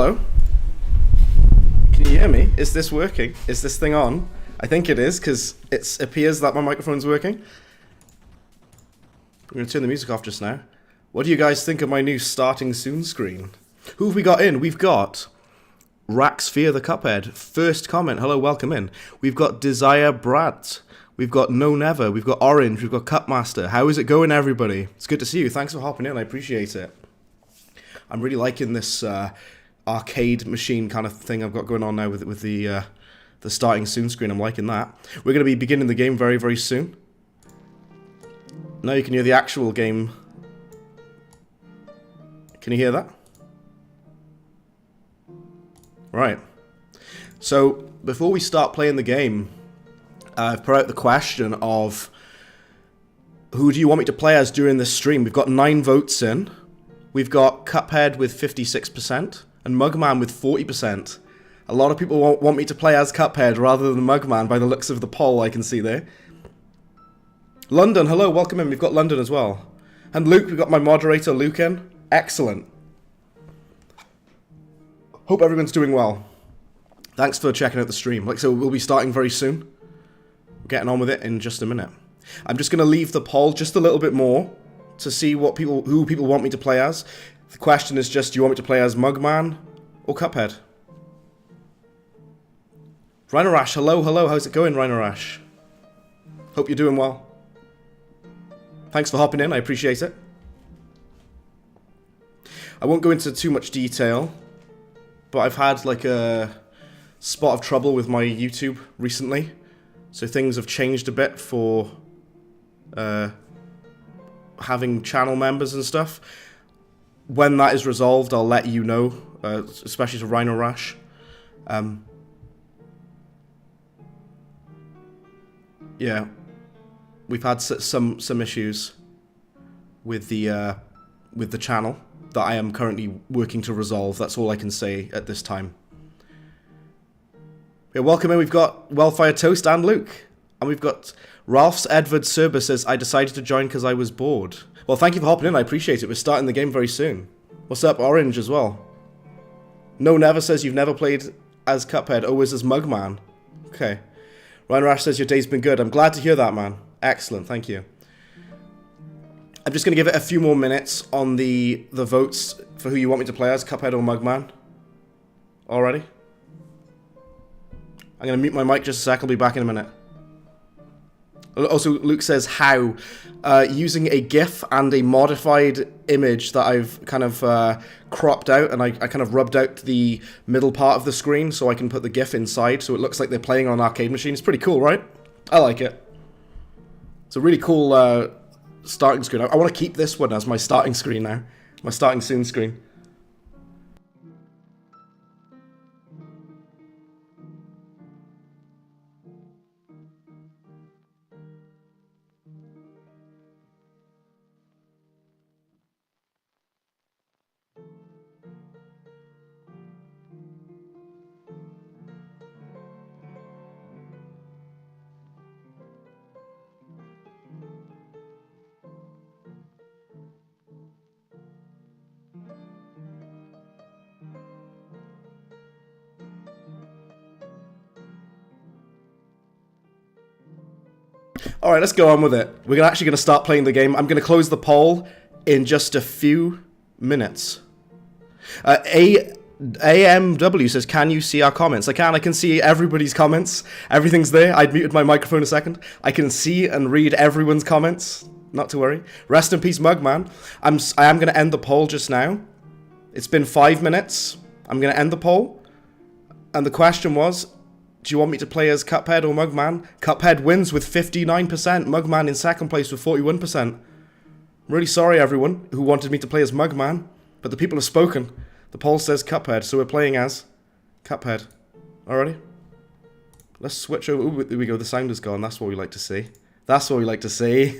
Hello? Can you hear me? Is this working? Is this thing on? I think it is, because it appears that my microphone's working. I'm going to turn the music off just now. What do you guys think of my new starting soon screen? Who have we got in? We've got Rax Fear the Cuphead. First comment. Hello, welcome in. We've got Desire Brat. We've got No Never. We've got Orange. We've got Cupmaster. How is it going, everybody? It's good to see you. Thanks for hopping in. I appreciate it. I'm really liking this arcade machine kind of thing I've got going on now with the starting soon screen. I'm liking that. We're going to be beginning the game very, very soon. Now you can hear the actual game. Can you hear that? Right. So, before we start playing the game, I've put out the question of who do you want me to play as during this stream? We've got 9 votes in. We've got Cuphead with 56% and Mugman with 40%. A lot of people want me to play as Cuphead rather than Mugman by the looks of the poll I can see there. London, hello, welcome in. We've got London as well. And Luke, we've got my moderator Luke in. Excellent. Hope everyone's doing well. Thanks for checking out the stream. Like so, we'll be starting very soon. We're getting on with it in just a minute. I'm just going to leave the poll just a little bit more to see who people want me to play as. The question is just, do you want me to play as Mugman or Cuphead? Rhinorash, hello, hello, how's it going, Rhinorash? Hope you're doing well. Thanks for hopping in, I appreciate it. I won't go into too much detail, but I've had like a spot of trouble with my YouTube recently, so things have changed a bit for having channel members and stuff. When that is resolved, I'll let you know, especially to Rhinorash. Yeah, we've had some issues with the channel that I am currently working to resolve. That's all I can say at this time. Yeah, welcome in. We've got Wellfire Toast and Luke, and we've got Ralph's Edward Serber says, I decided to join because I was bored. Well, thank you for hopping in. I appreciate it. We're starting the game very soon. What's up, Orange, as well? No Never says you've never played as Cuphead, always as Mugman. Okay. Ryan Rash says your day's been good. I'm glad to hear that, man. Excellent, thank you. I'm just going to give it a few more minutes on the votes for who you want me to play as, Cuphead or Mugman. Already? I'm going to mute my mic just a sec. I'll be back in a minute. Also, Luke says how. Using a GIF and a modified image that I've kind of cropped out, and I kind of rubbed out the middle part of the screen so I can put the GIF inside so it looks like they're playing on an arcade machine. It's pretty cool, right? I like it. It's a really cool starting screen. I want to keep this one as my starting screen now. My starting soon screen. Alright, let's go on with it. We're actually going to start playing the game. I'm going to close the poll in just a few minutes. AMW says, can you see our comments? I can see everybody's comments. Everything's there. I'd muted my microphone a second. I can see and read everyone's comments. Not to worry. Rest in peace, Mugman. I am going to end the poll just now. It's been 5 minutes. I'm going to end the poll. And the question was, do you want me to play as Cuphead or Mugman? Cuphead wins with 59%. Mugman in second place with 41%. I'm really sorry, everyone who wanted me to play as Mugman, but the people have spoken. The poll says Cuphead, so we're playing as Cuphead. Alrighty. Let's switch over. Ooh, there we go. The sound is gone. That's what we like to see. That's what we like to see.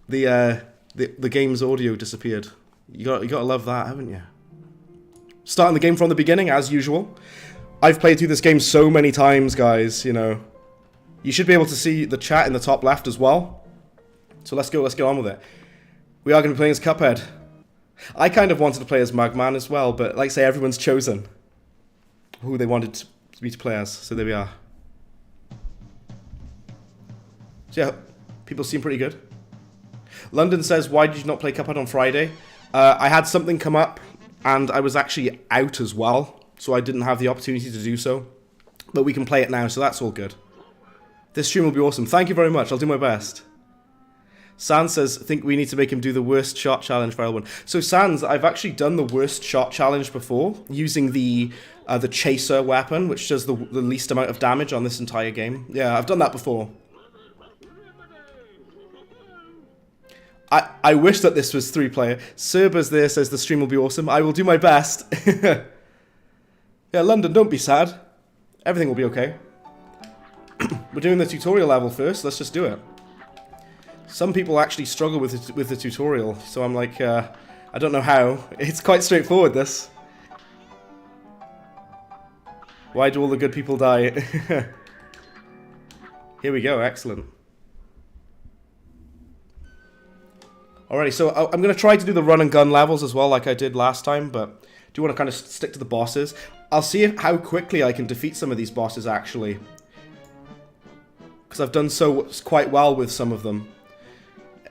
The game's audio disappeared. You gotta love that, haven't you? Starting the game from the beginning, as usual. I've played through this game so many times, guys, you know. You should be able to see the chat in the top left as well. So let's get on with it. We are going to be playing as Cuphead. I kind of wanted to play as Mugman as well, but like I say, everyone's chosen who they wanted me to play as, so there we are. So yeah, people seem pretty good. London says, why did you not play Cuphead on Friday? I had something come up, and I was actually out as well, so I didn't have the opportunity to do so. But we can play it now, so that's all good. This stream will be awesome. Thank you very much. I'll do my best. Sans says, think we need to make him do the worst shot challenge for L1. So Sans, I've actually done the worst shot challenge before, using the chaser weapon, which does the least amount of damage on this entire game. Yeah, I've done that before. I wish that this was 3-player. Serba's there says the stream will be awesome. I will do my best. Yeah, London, don't be sad. Everything will be okay. We're doing the tutorial level first. Let's just do it. Some people actually struggle with the tutorial, so I'm like, I don't know how. It's quite straightforward, this. Why do all the good people die? Here we go, excellent. Alrighty, so I'm going to try to do the run and gun levels as well, like I did last time, but do want to kind of stick to the bosses. I'll see how quickly I can defeat some of these bosses, actually. Because I've done quite well with some of them.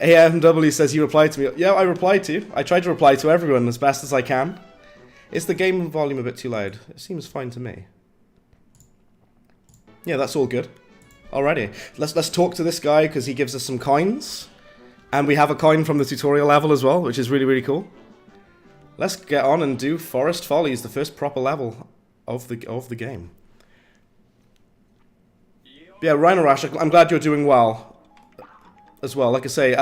AMW says you replied to me. Yeah, I replied to you. I tried to reply to everyone as best as I can. Is the game volume a bit too loud? It seems fine to me. Yeah, that's all good. Alrighty, let's talk to this guy because he gives us some coins. And we have a coin from the tutorial level as well, which is really, really cool. Let's get on and do Forest Follies, the first proper level of the game. Yeah, Rhino Rash, I'm glad you're doing well as well. Like I say,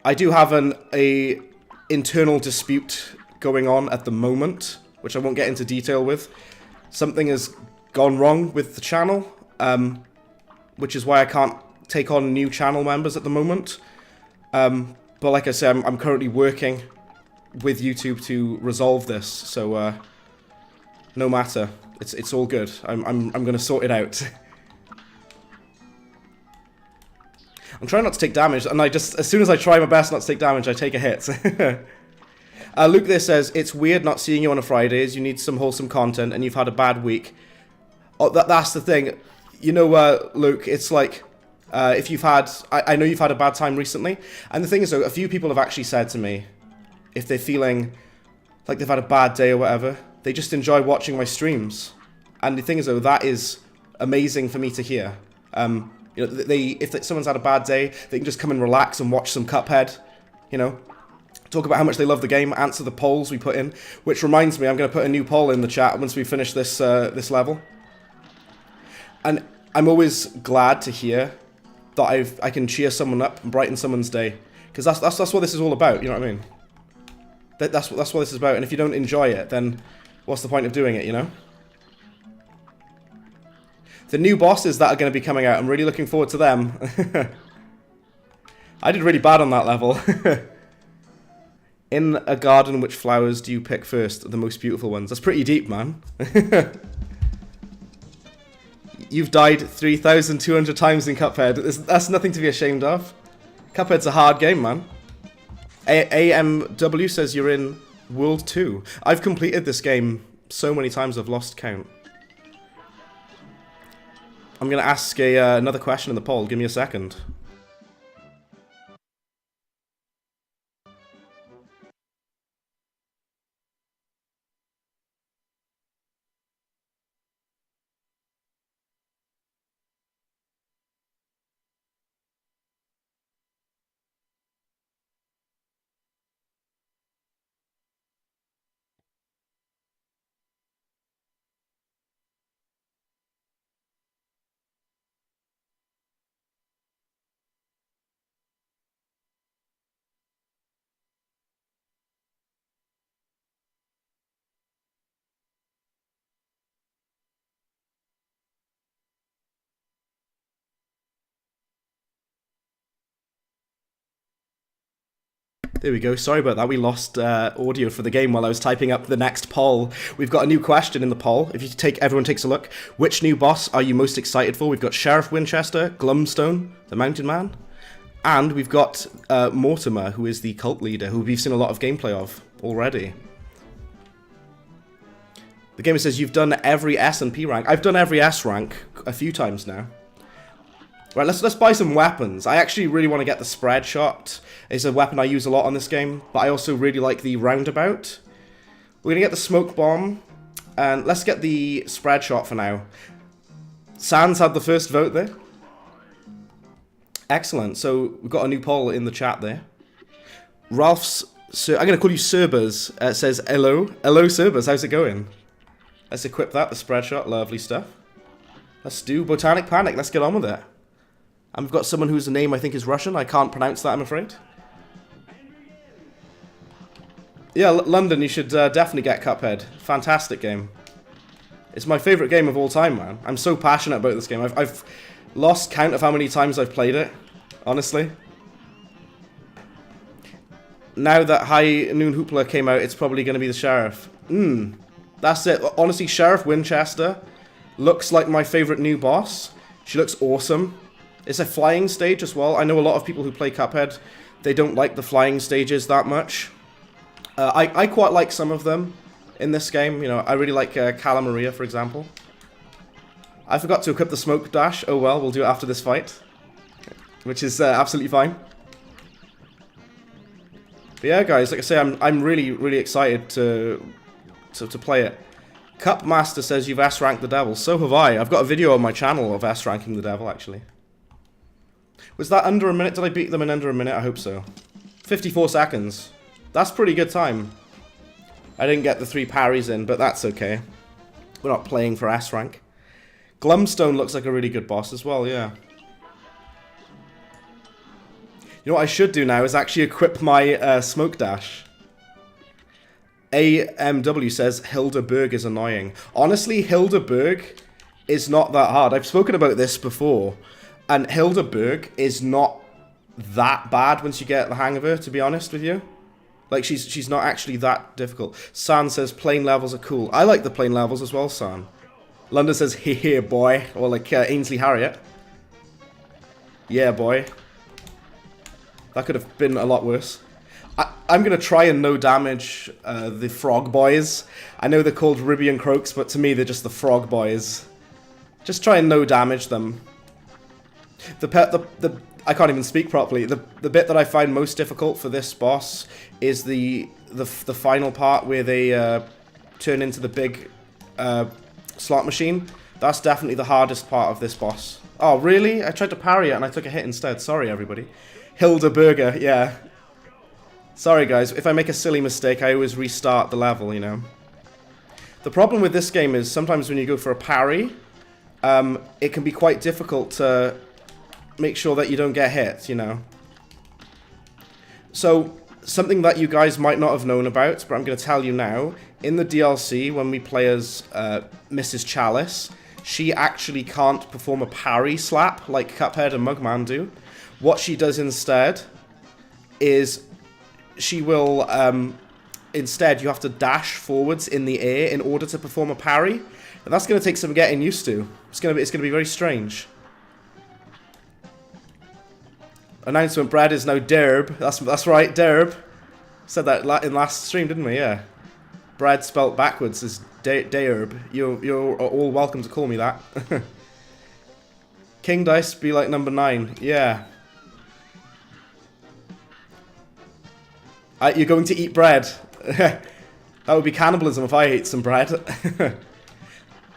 I do have a internal dispute going on at the moment, which I won't get into detail with. Something has gone wrong with the channel, which is why I can't take on new channel members at the moment. But like I said, I'm currently working with YouTube to resolve this, so no matter. It's all good. I'm gonna sort it out. I'm trying not to take damage, and as soon as I try my best not to take damage, I take a hit. Luke there says, it's weird not seeing you on a Fridays. You need some wholesome content, and you've had a bad week. Oh, that's the thing. You know, Luke, it's like, if you've had... I know you've had a bad time recently, and the thing is, though, a few people have actually said to me, if they're feeling like they've had a bad day or whatever, they just enjoy watching my streams. And the thing is, though, that is amazing for me to hear. You know, if someone's had a bad day, they can just come and relax and watch some Cuphead, you know. Talk about how much they love the game, answer the polls we put in. Which reminds me, I'm going to put a new poll in the chat once we finish this this level. And I'm always glad to hear that I can cheer someone up and brighten someone's day. Because that's what this is all about, you know what I mean? That's what this is about, and if you don't enjoy it, then what's the point of doing it, you know? The new bosses that are going to be coming out, I'm really looking forward to them. I did really bad on that level. In a garden, which flowers do you pick first? The most beautiful ones. That's pretty deep, man. You've died 3,200 times in Cuphead. That's nothing to be ashamed of. Cuphead's a hard game, man. AMW says you're in World 2. I've completed this game so many times I've lost count. I'm going to ask another question in the poll. Give me a second. There we go. Sorry about that. We lost audio for the game while I was typing up the next poll. We've got a new question in the poll. If everyone takes a look. Which new boss are you most excited for? We've got Sheriff Winchester, Glumstone, the Mountain Man, And we've got Mortimer, who is the cult leader, who we've seen a lot of gameplay of already. The gamer says, you've done every S and P rank. I've done every S rank a few times now. Right, let's buy some weapons. I actually really want to get the spread shot. It's a weapon I use a lot on this game, but I also really like the roundabout. We're going to get the smoke bomb, and let's get the spread shot for now. Sans had the first vote there. Excellent, so we've got a new poll in the chat there. Ralph's, I'm going to call you Cerbers, says, hello. Hello, Cerbers, how's it going? Let's equip that, the spread shot, lovely stuff. Let's do Botanic Panic, let's get on with it. And we've got someone whose name I think is Russian. I can't pronounce that, I'm afraid. Yeah, London, you should definitely get Cuphead. Fantastic game. It's my favourite game of all time, man. I'm so passionate about this game. I've lost count of how many times I've played it, honestly. Now that High Noon Hoopla came out, it's probably going to be the Sheriff. That's it. Honestly, Sheriff Winchester looks like my favourite new boss. She looks awesome. It's a flying stage as well. I know a lot of people who play Cuphead, they don't like the flying stages that much. I quite like some of them in this game. You know, I really like Cala Maria, for example. I forgot to equip the smoke dash. Oh well, we'll do it after this fight. Which is absolutely fine. But yeah, guys, like I say, I'm really, really excited to play it. Cup Master says you've S-ranked the devil. So have I. I've got a video on my channel of S-ranking the devil, actually. Was that under a minute? Did I beat them in under a minute? I hope so. 54 seconds. That's pretty good time. I didn't get the 3 parries in, but that's okay. We're not playing for S-rank. Glumstone looks like a really good boss as well, yeah. You know what I should do now is actually equip my smoke dash. AMW says Hildeberg is annoying. Honestly, Hildeberg is not that hard. I've spoken about this before. And Hildeberg is not that bad once you get the hang of her, to be honest with you. Like, she's not actually that difficult. San says plane levels are cool. I like the plane levels as well, San. London says, hee boy. Or like Ainsley Harriott. Yeah, boy. That could have been a lot worse. I'm going to try and no damage the frog boys. I know they're called Ribby and Croaks, but to me they're just the frog boys. Just try and no damage them. I can't even speak properly. The bit that I find most difficult for this boss is the final part where they turn into the big slot machine. That's definitely the hardest part of this boss. Oh, really? I tried to parry it and I took a hit instead. Sorry, everybody. Hildeburger, yeah. Sorry, guys. If I make a silly mistake, I always restart the level, you know. The problem with this game is sometimes when you go for a parry, it can be quite difficult to make sure that you don't get hit, you know. So, something that you guys might not have known about, but I'm going to tell you now, in the DLC, when we play as Mrs. Chalice, she actually can't perform a parry slap like Cuphead and Mugman do. What she does instead is she will, instead, you have to dash forwards in the air in order to perform a parry. And that's going to take some getting used to. It's going to be very strange. Announcement, Brad is now Derb. That's right, Derb. Said that in last stream, didn't we? Yeah. Brad spelt backwards is Derb. You're all welcome to call me that. King Dice be like number 9. Yeah. You're going to eat bread. That would be cannibalism if I ate some bread.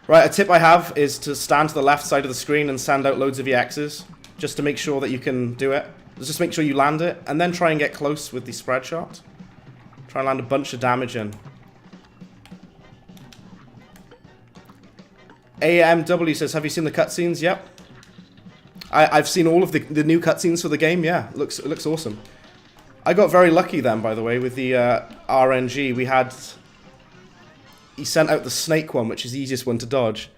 Right, a tip I have is to stand to the left side of the screen and send out loads of EXs. Just to make sure that you can do it. Just make sure you land it, and then try and get close with the spread shot. Try and land a bunch of damage in. AMW says, have you seen the cutscenes? Yep. I've seen all of the new cutscenes for the game, yeah. It looks awesome. I got very lucky then, by the way, with the RNG. He sent out the snake one, which is the easiest one to dodge.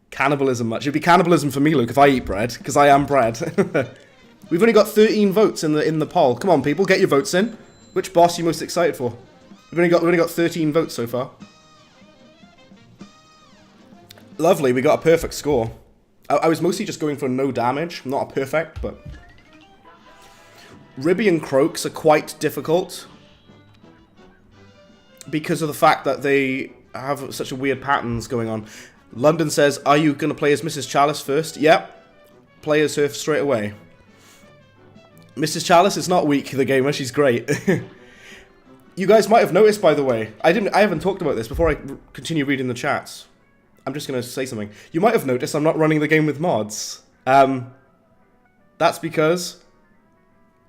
Cannibalism much. It'd be cannibalism for me, Luke, if I eat bread, because I am bread. We've only got 13 votes in the poll. Come on, people, get your votes in. Which boss are you most excited for? We've only got 13 votes so far. Lovely, we got a perfect score. I was mostly just going for no damage, not a perfect, but Ribby and Croaks are quite difficult because of the fact that they have such a weird patterns going on. London says, are you going to play as Mrs. Chalice first? Yep. Play as her straight away. Mrs. Chalice is not weak, the gamer. She's great. You guys might have noticed, by the way. I haven't talked about this before I continue reading the chats. I'm just going to say something. You might have noticed I'm not running the game with mods. That's because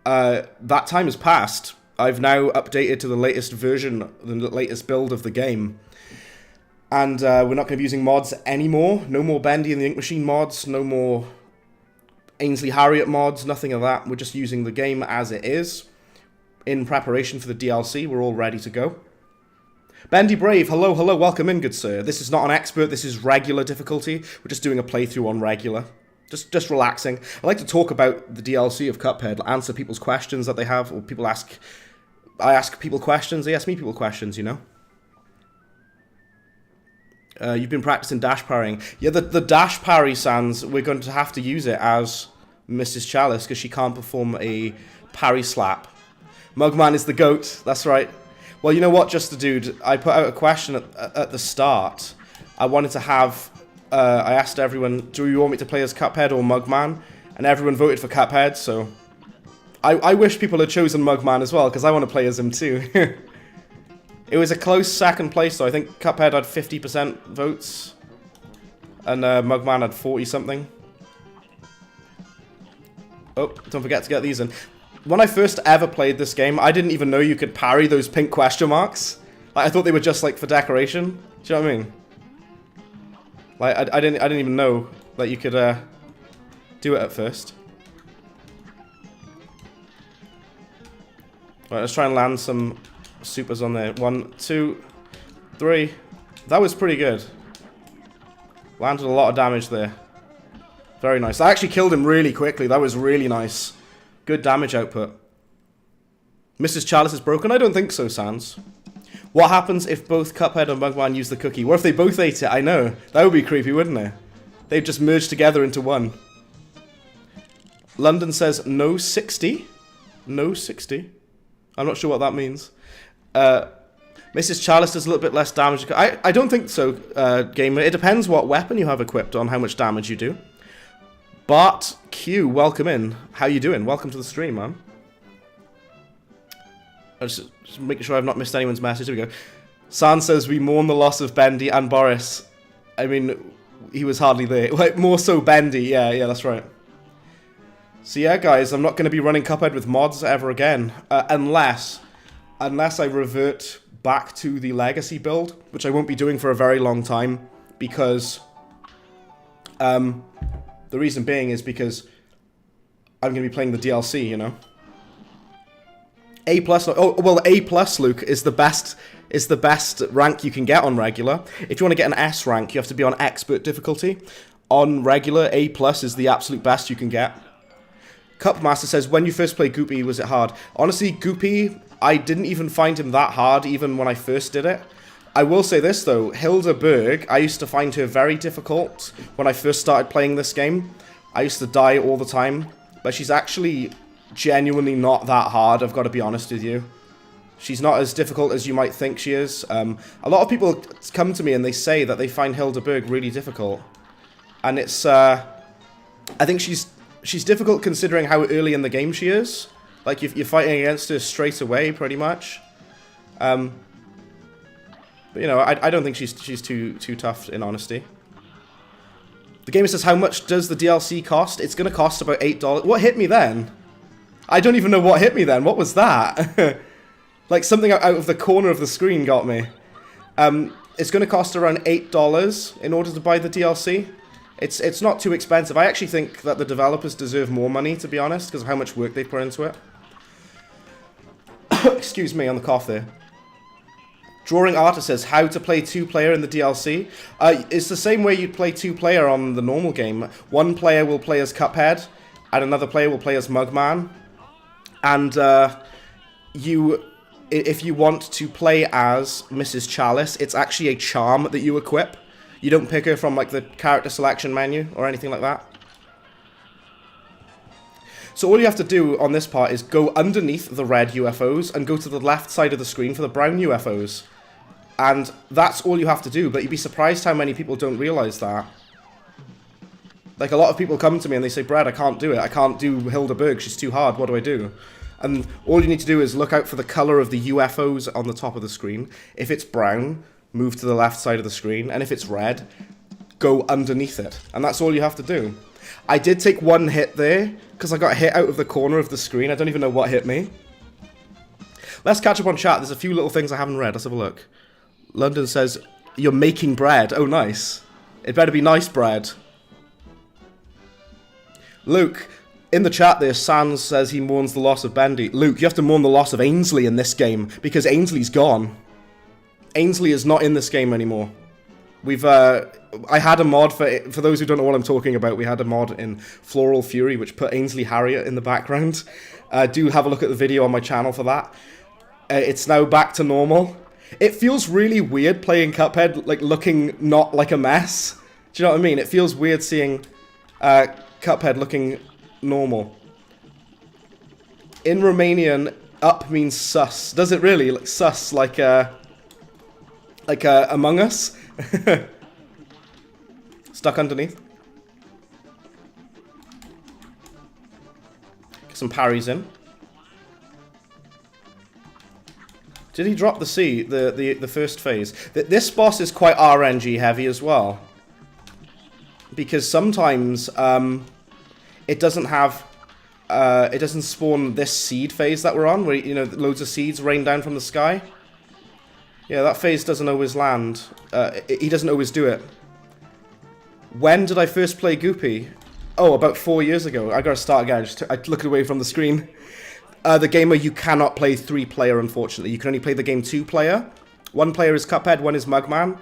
that time has passed. I've now updated to the latest version, the latest build of the game. And we're not going to be using mods anymore. No more Bendy and the Ink Machine mods. No more Ainsley Harriott mods. Nothing of that. We're just using the game as it is. In preparation for the DLC. We're all ready to go. Bendy Brave, hello, hello. Welcome in, good sir. This is not an expert. This is regular difficulty. We're just doing a playthrough on regular. Just relaxing. I like to talk about the DLC of Cuphead. Answer people's questions that they have. Or people ask... I ask people questions. They ask me people questions, you know. You've been practicing dash parrying. Yeah, the dash parry, Sans, we're going to have to use it as Mrs. Chalice because she can't perform a parry slap. Mugman is the GOAT, that's right. Well, you know what, Just the Dude? I put out a question at the start. I wanted to have... I asked everyone, do you want me to play as Cuphead or Mugman? And everyone voted for Cuphead, so... I wish people had chosen Mugman as well, because I want to play as him too. It was a close second place, though. I think Cuphead had 50% votes. And Mugman had 40-something. Oh, don't forget to get these in. When I first ever played this game, I didn't even know you could parry those pink question marks. Like, I thought they were just, like, for decoration. Do you know what I mean? Like, I didn't even know that you could do it at first. Right, let's try and land some supers on there. 1, 2, 3. That was pretty good. Landed a lot of damage there. Very nice. I actually killed him really quickly. That was really nice. Good damage output. Mrs. Chalice is broken? I don't think so, Sans. What happens if both Cuphead and Mugman use the cookie? What if they both ate it? I know. That would be creepy, wouldn't it? They'd just merge together into one. London says no 60. No 60. I'm not sure what that means. Mrs. Chalice does a little bit less damage. I don't think so, gamer. It depends what weapon you have equipped on how much damage you do. But Q, welcome in. How you doing? Welcome to the stream, man. I'm just making sure I've not missed anyone's message. Here we go. San says we mourn the loss of Bendy and Boris. I mean, he was hardly there. Like, more so Bendy. Yeah, that's right. So yeah, guys, I'm not going to be running Cuphead with mods ever again. Unless I revert back to the Legacy build, which I won't be doing for a very long time. Because... the reason being is because I'm going to be playing the DLC, you know? A+, oh, well, A+, Luke, is the best rank you can get on regular. If you want to get an S rank, you have to be on expert difficulty. On regular, A+ is the absolute best you can get. Cupmaster says, when you first played Goopy, was it hard? Honestly, Goopy, I didn't even find him that hard, even when I first did it. I will say this, though. Hilda Berg, I used to find her very difficult when I first started playing this game. I used to die all the time. But she's actually genuinely not that hard, I've got to be honest with you. She's not as difficult as you might think she is. A lot of people come to me and they say that they find Hilda Berg really difficult. And it's, I think she's difficult considering how early in the game she is. Like, you're fighting against her straight away, pretty much. But, you know, I don't think she's too tough, in honesty. The gamer says, how much does the DLC cost? It's going to cost about $8. What hit me then? I don't even know what hit me then. What was that? Like, something out of the corner of the screen got me. It's going to cost around $8 in order to buy the DLC. It's not too expensive. I actually think that the developers deserve more money, to be honest, because of how much work they put into it. Excuse me on the cough there. Drawing Artist says, how to play 2-player in the DLC. It's the same way you'd play 2-player on the normal game. One player will play as Cuphead, and another player will play as Mugman. And if you want to play as Mrs. Chalice, it's actually a charm that you equip. You don't pick her from, like, the character selection menu or anything like that. So all you have to do on this part is go underneath the red UFOs and go to the left side of the screen for the brown UFOs. And that's all you have to do, but you'd be surprised how many people don't realize that. Like, a lot of people come to me and they say, Brad, I can't do it. I can't do Hildeberg. She's too hard. What do I do? And all you need to do is look out for the color of the UFOs on the top of the screen. If it's brown, move to the left side of the screen. And if it's red, go underneath it. And that's all you have to do. I did take one hit there, because I got hit out of the corner of the screen. I don't even know what hit me. Let's catch up on chat. There's a few little things I haven't read. Let's have a look. London says, you're making bread. Oh, nice. It better be nice bread. Luke, in the chat there, Sans says he mourns the loss of Bendy. Luke, you have to mourn the loss of Ainsley in this game, because Ainsley's gone. Ainsley is not in this game anymore. I had a mod, for those who don't know what I'm talking about, we had a mod in Floral Fury, which put Ainsley Harriet in the background. Do have a look at the video on my channel for that. It's now back to normal. It feels really weird playing Cuphead, like, looking not like a mess. Do you know what I mean? It feels weird seeing Cuphead looking normal. In Romanian, up means sus. Does it really? Like sus, like Among Us? Stuck underneath. Get some parries in. Did he drop the C, the first phase? This boss is quite RNG heavy as well. Because sometimes it doesn't have, it doesn't spawn this seed phase that we're on, where, you know, loads of seeds rain down from the sky. Yeah, that phase doesn't always land. He doesn't always do it. When did I first play Goopy? Oh, about 4 years ago. I gotta start again. I looked away from the screen. The gamer, you cannot play 3-player, unfortunately. You can only play the game 2-player. 1 player is Cuphead, 1 is Mugman.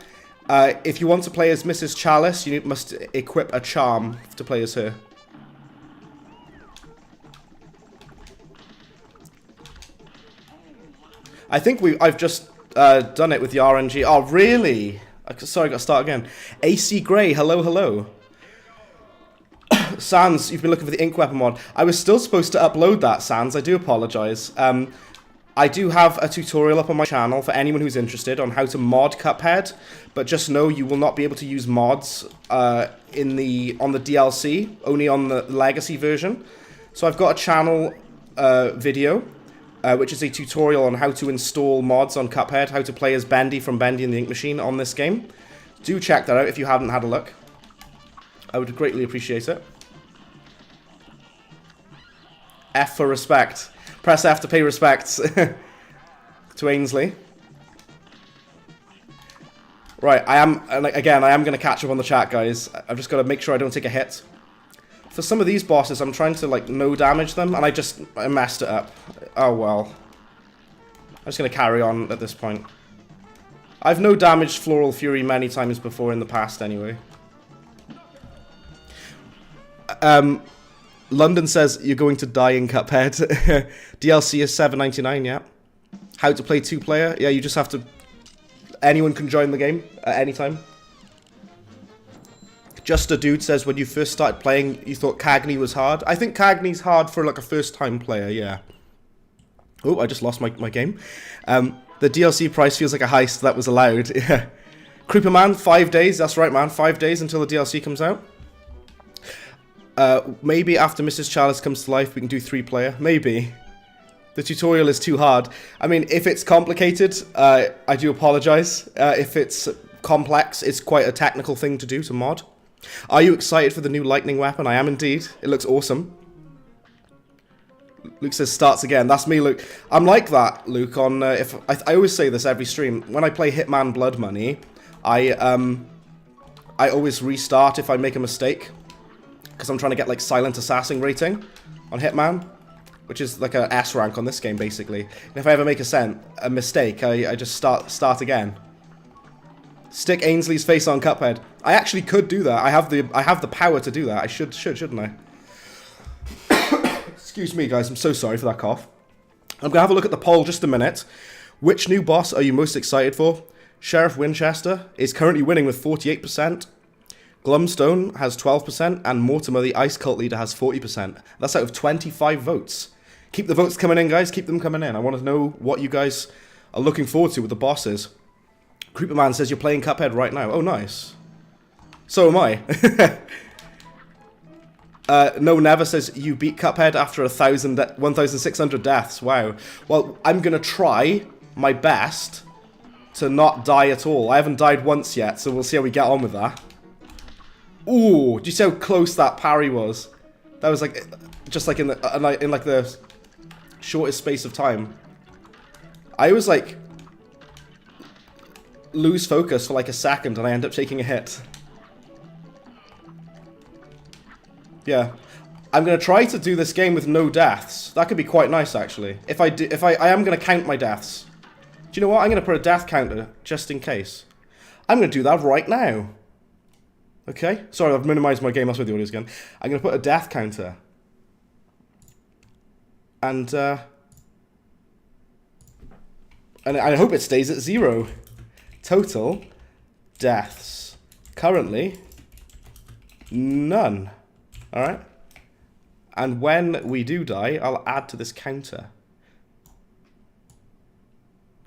If you want to play as Mrs. Chalice, you must equip a charm to play as her. I think I've just done it with the RNG. Oh, really? Sorry, I got to start again. AC Gray, hello, hello. Sans, you've been looking for the Ink Weapon mod. I was still supposed to upload that, Sans. I do apologize. I do have a tutorial up on my channel for anyone who's interested on how to mod Cuphead, but just know you will not be able to use mods on the DLC, only on the Legacy version. So I've got a channel video, which is a tutorial on how to install mods on Cuphead, how to play as Bendy from Bendy and the Ink Machine on this game. Do check that out if you haven't had a look. I would greatly appreciate it. F for respect. Press F to pay respects to Ainsley. Right, I am going to catch up on the chat, guys. I've just got to make sure I don't take a hit. For some of these bosses, I'm trying to, like, no damage them, and I messed it up. Oh, well. I'm just going to carry on at this point. I've no damaged Floral Fury many times before in the past, anyway. London says you're going to die in Cuphead. DLC is $7.99, yeah. How to play 2-player? Yeah, you just have to... Anyone can join the game at any time. Just a Dude says when you first started playing, you thought Cagney was hard. I think Cagney's hard for like a first-time player, yeah. Oh, I just lost my game. The DLC price feels like a heist that was allowed. Yeah. Creeperman, 5 days. That's right, man. 5 days until the DLC comes out. Maybe after Mrs. Chalice comes to life, we can do 3-player. Maybe. The tutorial is too hard. I mean, if it's complicated, I do apologize. If it's complex, it's quite a technical thing to do, to mod. Are you excited for the new lightning weapon? I am indeed. It looks awesome. Luke says starts again. That's me, Luke. I'm like that, Luke. On I always say this every stream. When I play Hitman Blood Money, I always restart if I make a mistake, because I'm trying to get like Silent Assassin rating on Hitman, which is like a S rank on this game basically. And if I ever make a mistake, I just start again. Stick Ainsley's face on Cuphead. I actually could do that. I have the power to do that. I shouldn't I? Excuse me, guys. I'm so sorry for that cough. I'm gonna have a look at the poll just a minute. Which new boss are you most excited for? Sheriff Winchester is currently winning with 48%. Glumstone has 12%, and Mortimer, the Ice Cult leader, has 40%. That's out of 25 votes. Keep the votes coming in, guys. Keep them coming in. I want to know what you guys are looking forward to with the bosses. Creeperman says you're playing Cuphead right now. Oh, nice. So am I. No, Never says you beat Cuphead after 1,600 deaths. Wow. Well, I'm going to try my best to not die at all. I haven't died once yet, so we'll see how we get on with that. Ooh, do you see how close that parry was? That was like, just like in the shortest space of time. I was like, lose focus for like a second and I end up taking a hit. Yeah. I'm going to try to do this game with no deaths. That could be quite nice, actually. I am going to count my deaths. Do you know what? I'm going to put a death counter, just in case. I'm going to do that right now. Okay? Sorry, I've minimized my game. That's where the audio is again. I'm going to put a death counter. And I hope it stays at 0. Total deaths. Currently, none. Alright? And when we do die, I'll add to this counter.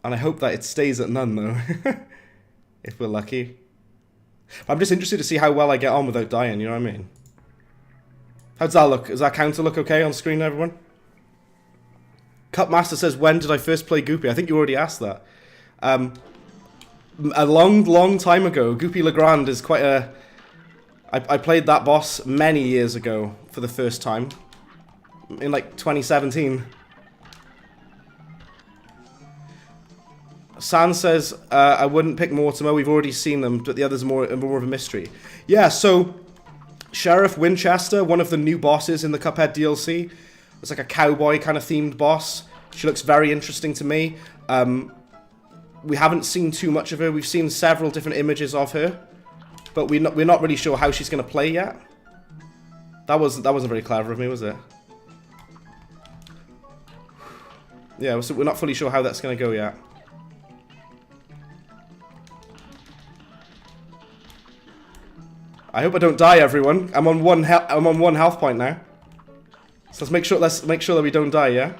And I hope that it stays at none, though. If we're lucky. I'm just interested to see how well I get on without dying, you know what I mean? How does that look? Does that counter look okay on screen, everyone? Cupmaster says, when did I first play Goopy? I think you already asked that. A long time ago. Goopy Legrand is quite a... I played that boss many years ago for the first time. In like 2017. San says, I wouldn't pick Mortimer, we've already seen them, but the others are more of a mystery. Yeah, so Sheriff Winchester, one of the new bosses in the Cuphead DLC. It's like a cowboy kind of themed boss. She looks very interesting to me. We haven't seen too much of her. We've seen several different images of her. But we're not really sure how she's going to play yet. That wasn't very clever of me, was it? Yeah, so we're not fully sure how that's going to go yet. I hope I don't die, everyone. I'm on one health point now. So let's make sure that we don't die, yeah?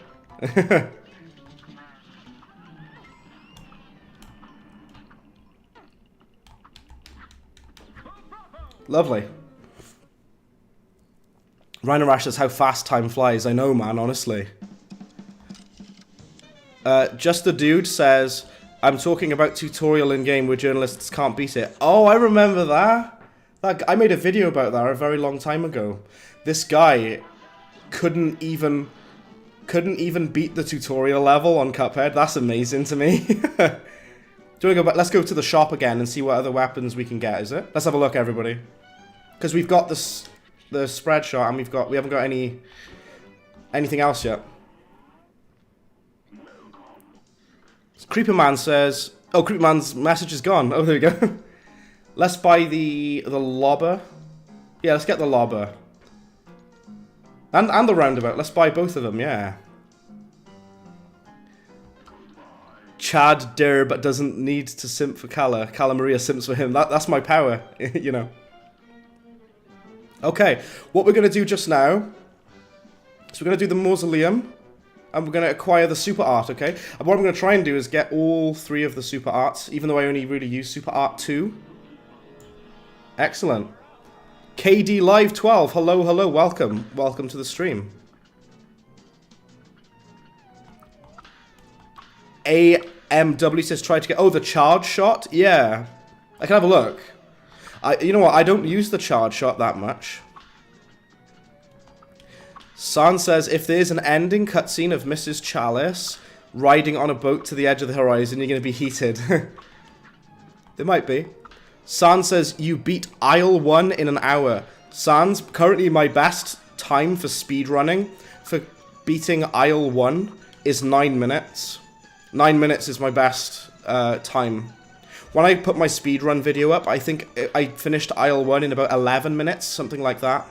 Lovely. Rhino Rash says how fast time flies. I know, man, honestly. Just the Dude says, I'm talking about tutorial in-game where journalists can't beat it. Oh, I remember that. I made a video about that a very long time ago. This guy couldn't even beat the tutorial level on Cuphead. That's amazing to me. Do you want to go back? Let's go to the shop again and see what other weapons we can get, is it? Let's have a look, everybody. Because we've got the spread shot and we haven't got anything else yet. Creeperman says, oh, Creeperman's message is gone. Oh, there we go. Let's buy the lobber. Yeah, let's get the lobber. And the roundabout. Let's buy both of them, yeah. Chad Derb doesn't need to simp for Calla. Calla Maria simps for him. That's my power, you know. Okay, what we're going to do just now... So we're going to do the mausoleum. And we're going to acquire the super art, okay? And what I'm going to try and do is get all 3 of the super arts. Even though I only really use super art 2. Excellent. KD Live 12, hello, welcome. Welcome to the stream. AMW says try to get... Oh, the charge shot? Yeah. I can have a look. You know what? I don't use the charge shot that much. San says, if there's an ending cutscene of Mrs. Chalice riding on a boat to the edge of the horizon, you're going to be heated. There might be. San says, you beat Aisle 1 in an hour. San's currently my best time for speedrunning for beating Aisle 1 is 9 minutes. 9 minutes is my best time. When I put my speedrun video up, I think I finished Aisle 1 in about 11 minutes, something like that.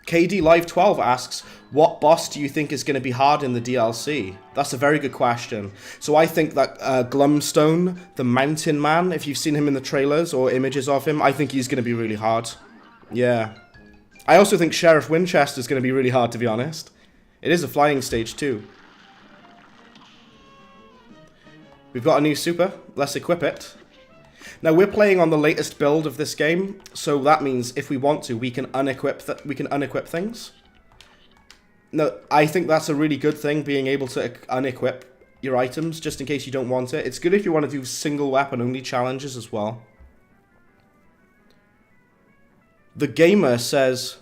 KD Live 12 asks, what boss do you think is going to be hard in the DLC? That's a very good question. So I think that Glumstone, the Mountain Man, if you've seen him in the trailers or images of him, I think he's going to be really hard. Yeah. I also think Sheriff Winchester is going to be really hard, to be honest. It is a flying stage too. We've got a new super. Let's equip it. Now we're playing on the latest build of this game, so that means if we want to, we can unequip things. No, I think that's a really good thing, being able to unequip your items just in case you don't want it. It's good if you want to do single weapon only challenges as well. The Gamer says,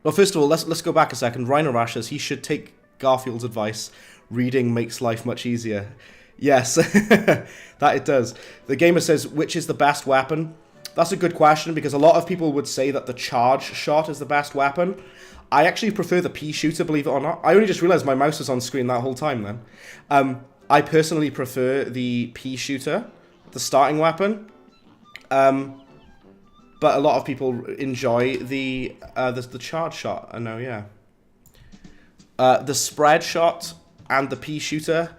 well, first of all, let's go back a second. Rhino Rash says he should take Garfield's advice. Reading makes life much easier. Yes, that it does. The Gamer says, which is the best weapon? That's a good question, because a lot of people would say that the charge shot is the best weapon. I actually prefer the pea shooter, believe it or not. I only just realized my mouse was on screen that whole time then. I personally prefer the pea shooter, the starting weapon. But a lot of people enjoy the charge shot. I know, yeah. The spread shot and the pea shooter,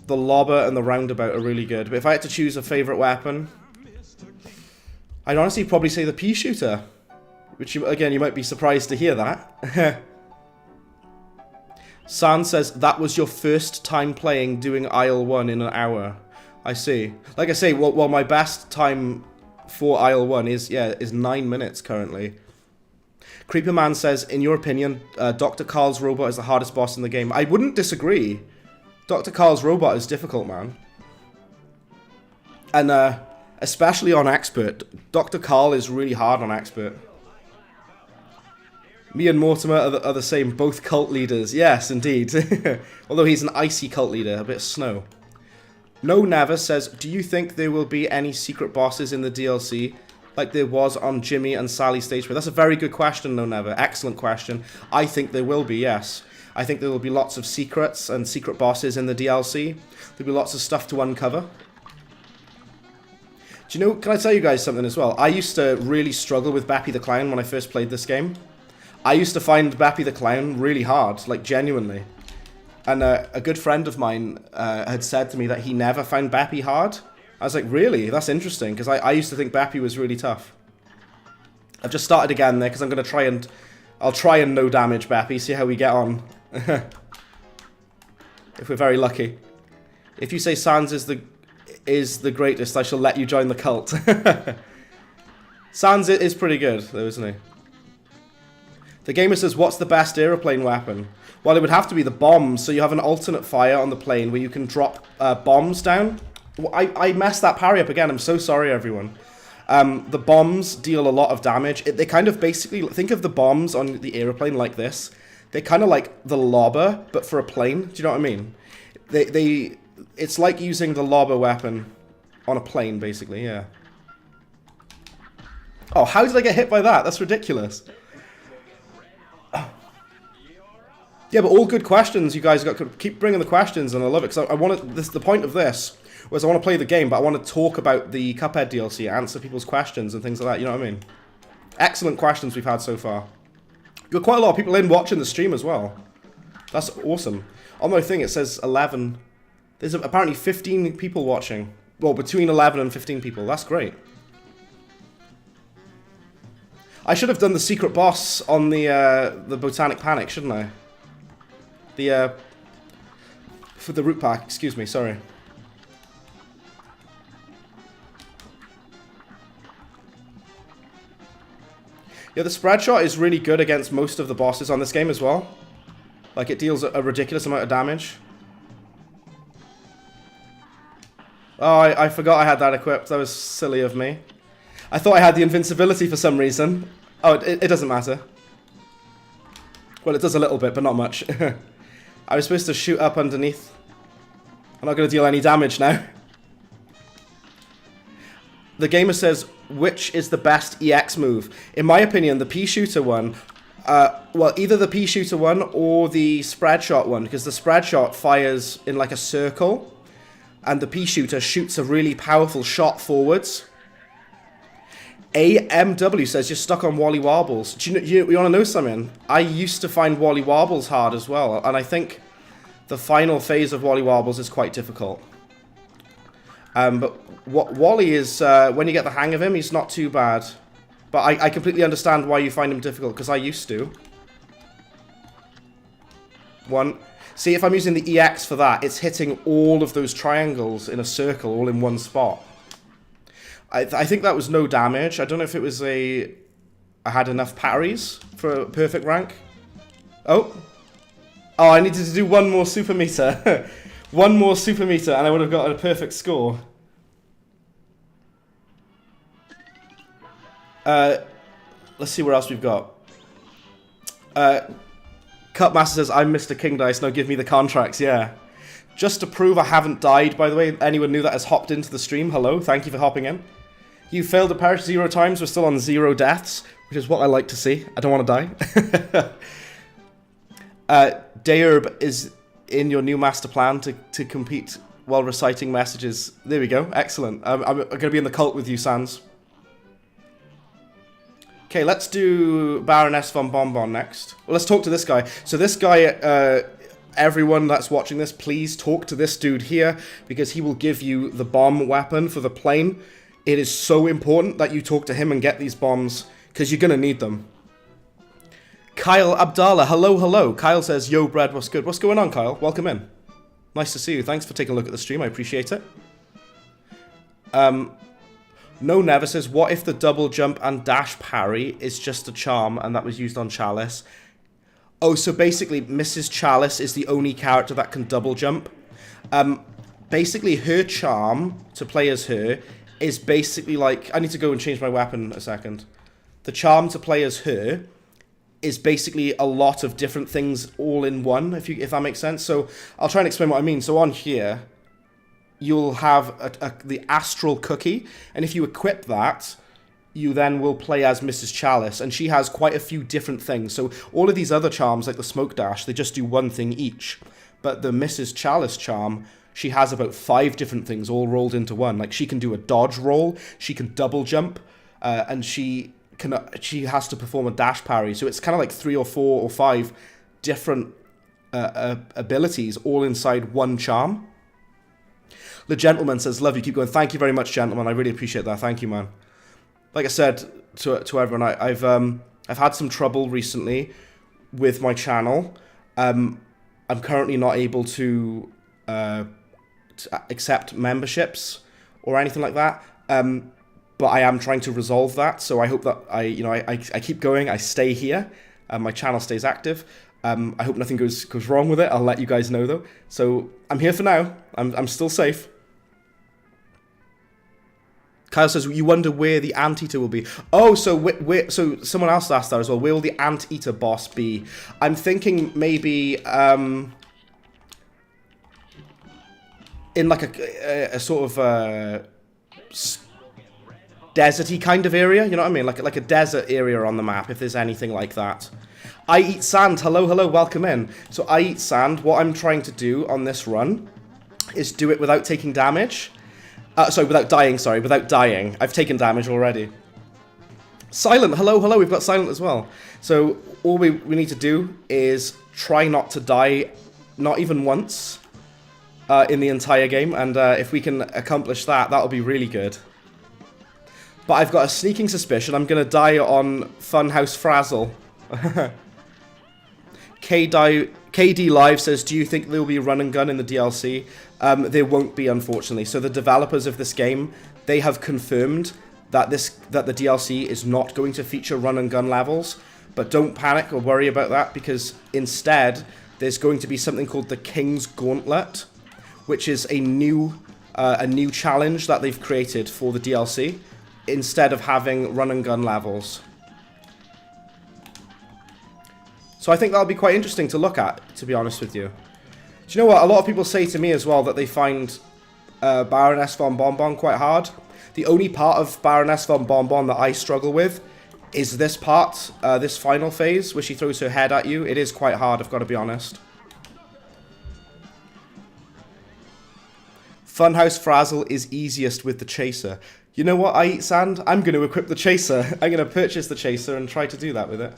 the lobber and the roundabout are really good. But if I had to choose a favorite weapon, I'd honestly probably say the pea shooter. Which, again, you might be surprised to hear that. San says, that was your first time playing doing Isle 1 in an hour. I see. Like I say, well my best time for Isle 1 is 9 minutes currently. Creeperman says, in your opinion, Dr. Carl's robot is the hardest boss in the game. I wouldn't disagree. Dr. Carl's robot is difficult, man. And especially on Expert. Dr. Carl is really hard on Expert. Me and Mortimer are the same, both cult leaders. Yes, indeed. Although he's an icy cult leader, a bit of snow. No Never says, do you think there will be any secret bosses in the DLC like there was on Jimmy and Sally stage 3? That's a very good question, No Never. Excellent question. I think there will be, yes. I think there will be lots of secrets and secret bosses in the DLC. There'll be lots of stuff to uncover. Do you know, can I tell you guys something as well? I used to really struggle with Bappy the Clown when I first played this game. I used to find Bappy the Clown really hard, like genuinely. And a good friend of mine had said to me that he never found Bappy hard. I was like, really? That's interesting, because I used to think Bappy was really tough. I've just started again there, because I'm going to try and... I'll try and no damage Bappy, see how we get on. If we're very lucky. If you say Sans is the greatest, I shall let you join the cult. Sans is pretty good, though, isn't he? The Gamer says, what's the best aeroplane weapon? Well, it would have to be the bombs, so you have an alternate fire on the plane where you can drop bombs down. Well, I messed that parry up again, I'm so sorry, everyone. The bombs deal a lot of damage. They kind of basically, think of the bombs on the aeroplane like this. They're kind of like the lobber, but for a plane. Do you know what I mean? It's like using the lobber weapon on a plane, basically, yeah. Oh, how did I get hit by that? That's ridiculous. Yeah, but all good questions. You guys got to keep bringing the questions, and I love it. Because I want to. The point of this was I want to play the game, but I want to talk about the Cuphead DLC, answer people's questions and things like that. You know what I mean? Excellent questions we've had so far. Got quite a lot of people in watching the stream as well. That's awesome. On my thing, it says 11. There's apparently 15 people watching. Well, between 11 and 15 people. That's great. I should have done the secret boss on the Botanic Panic, shouldn't I? For the root pack, excuse me, sorry. Yeah, the spread shot is really good against most of the bosses on this game as well. Like, it deals a ridiculous amount of damage. Oh, I forgot I had that equipped. That was silly of me. I thought I had the invincibility for some reason. Oh, it doesn't matter. Well, it does a little bit, but not much. I was supposed to shoot up underneath. I'm not going to deal any damage now. The Gamer says, which is the best EX move? In my opinion, the pea shooter one. Well, either the pea shooter one or the spread shot one, because the spread shot fires in like a circle, and the pea shooter shoots a really powerful shot forwards. AMW says you're stuck on Wally Warbles. Do you want to know something? I used to find Wally Warbles hard as well, and I think the final phase of Wally Warbles is quite difficult. But what Wally is, when you get the hang of him, he's not too bad. But I completely understand why you find him difficult, because I used to. See, if I'm using the EX for that, it's hitting all of those triangles in a circle, all in one spot. I think that was no damage. I don't know if it was I had enough parries for a perfect rank. Oh, I needed to do one more super meter. One more super meter and I would have got a perfect score. Let's see what else we've got. Cutmaster says, I'm Mr. King Dice, now give me the contracts, yeah. Just to prove I haven't died, by the way, anyone new that has hopped into the stream, hello, thank you for hopping in. You failed to perish 0 times, we're still on 0 deaths, which is what I like to see. I don't want to die. Dayurb is in your new master plan to compete while reciting messages. There we go, excellent. I'm going to be in the cult with you, Sans. Okay, let's do Baroness von Bonbon next. Well, let's talk to this guy. So this guy, everyone that's watching this, please talk to this dude here, because he will give you the bomb weapon for the plane. It is so important that you talk to him and get these bombs, because you're going to need them. Kyle Abdallah, hello, hello. Kyle says, yo, Bread, what's good? What's going on, Kyle? Welcome in. Nice to see you. Thanks for taking a look at the stream. I appreciate it. No Never says, what if the double jump and dash parry is just a charm and that was used on Chalice? Oh, so basically, Mrs. Chalice is the only character that can double jump. Basically, her charm to play as her is basically like... I need to go and change my weapon a second. The charm to play as her is basically a lot of different things all in one, if that makes sense. So I'll try and explain what I mean. So on here, you'll have the Astral Cookie, and if you equip that, you then will play as Mrs. Chalice, and she has quite a few different things. So all of these other charms, like the Smoke Dash, they just do one thing each. But the Mrs. Chalice charm, she has about 5 different things all rolled into one. Like, she can do a dodge roll, she can double jump, and she has to perform a dash parry. So it's kind of like 3 or 4 or 5 different abilities all inside one charm. The Gentleman says, love you, keep going. Thank you very much, Gentleman. I really appreciate that. Thank you, man. Like I said to everyone, I've had some trouble recently with my channel. I'm currently not able to accept memberships or anything like that. But I am trying to resolve that. So I hope that I keep going. I stay here. My channel stays active. I hope nothing goes wrong with it. I'll let you guys know though. So I'm here for now. I'm still safe. Kyle says, you wonder where the Anteater will be. Oh, so so someone else asked that as well. Where will the Anteater boss be? I'm thinking maybe in like a sort of deserty kind of area. You know what I mean? Like a desert area on the map, if there's anything like that. I Eat Sand. Hello, hello, welcome in. So I Eat Sand, what I'm trying to do on this run is do it without taking damage. Without dying. I've taken damage already. Silent, hello, hello, we've got Silent as well. So all we need to do is try not to die, not even once, in the entire game. And if we can accomplish that, that'll be really good. But I've got a sneaking suspicion I'm going to die on Funhouse Frazzle. KD Live says, do you think there will be run and gun in the DLC? There won't be, unfortunately. So the developers of this game, they have confirmed that the DLC is not going to feature run and gun levels. But don't panic or worry about that, because instead there's going to be something called the King's Gauntlet, which is a new challenge that they've created for the DLC, instead of having run and gun levels. So I think that'll be quite interesting to look at, to be honest with you. Do you know what? A lot of people say to me as well that they find Baroness von Bonbon quite hard. The only part of Baroness von Bonbon that I struggle with is this part, this final phase, where she throws her head at you. It is quite hard, I've got to be honest. Funhouse Frazzle is easiest with the Chaser. You know what? I eat sand. I'm going to equip the chaser. I'm going to purchase the chaser and try to do that with it.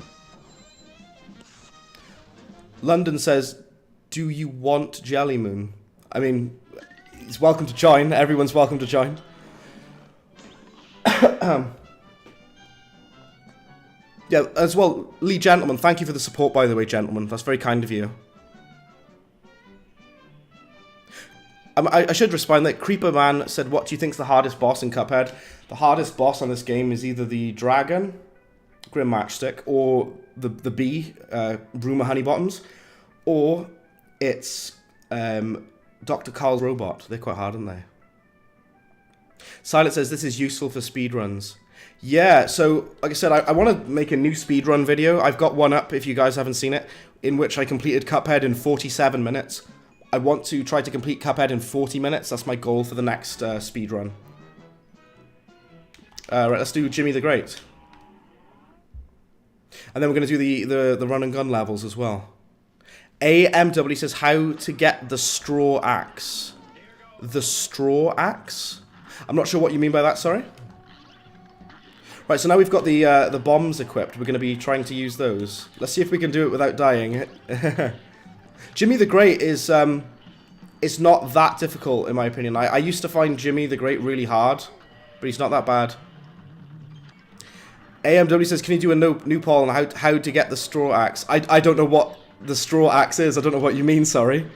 London says, do you want Jelly Moon? I mean, he's welcome to join. Everyone's welcome to join. Yeah, as well, Lee Gentleman, thank you for the support, by the way, gentlemen. That's very kind of you. I should respond that Creeper Man said, what do you think is the hardest boss in Cuphead? The hardest boss on this game is either the dragon, Grim Matchstick, or the bee, Rumour Honeybottoms, or it's Dr. Carl's robot. They're quite hard, aren't they? Silent says, this is useful for speedruns. Yeah, so, like I said, I want to make a new speedrun video. I've got one up, if you guys haven't seen it, in which I completed Cuphead in 47 minutes. I want to try to complete Cuphead in 40 minutes. That's my goal for the next speedrun. Right, let's do Jimmy the Great. And then we're going to do the run and gun levels as well. AMW says, how to get the straw axe. The straw axe? I'm not sure what you mean by that, sorry. Right, so now we've got the bombs equipped. We're going to be trying to use those. Let's see if we can do it without dying. Jimmy the Great is it's not that difficult, in my opinion. I used to find Jimmy the Great really hard, but he's not that bad. AMW says, can you do a new poll on how to get the straw axe? I don't know what the straw axe is. I don't know what you mean, sorry.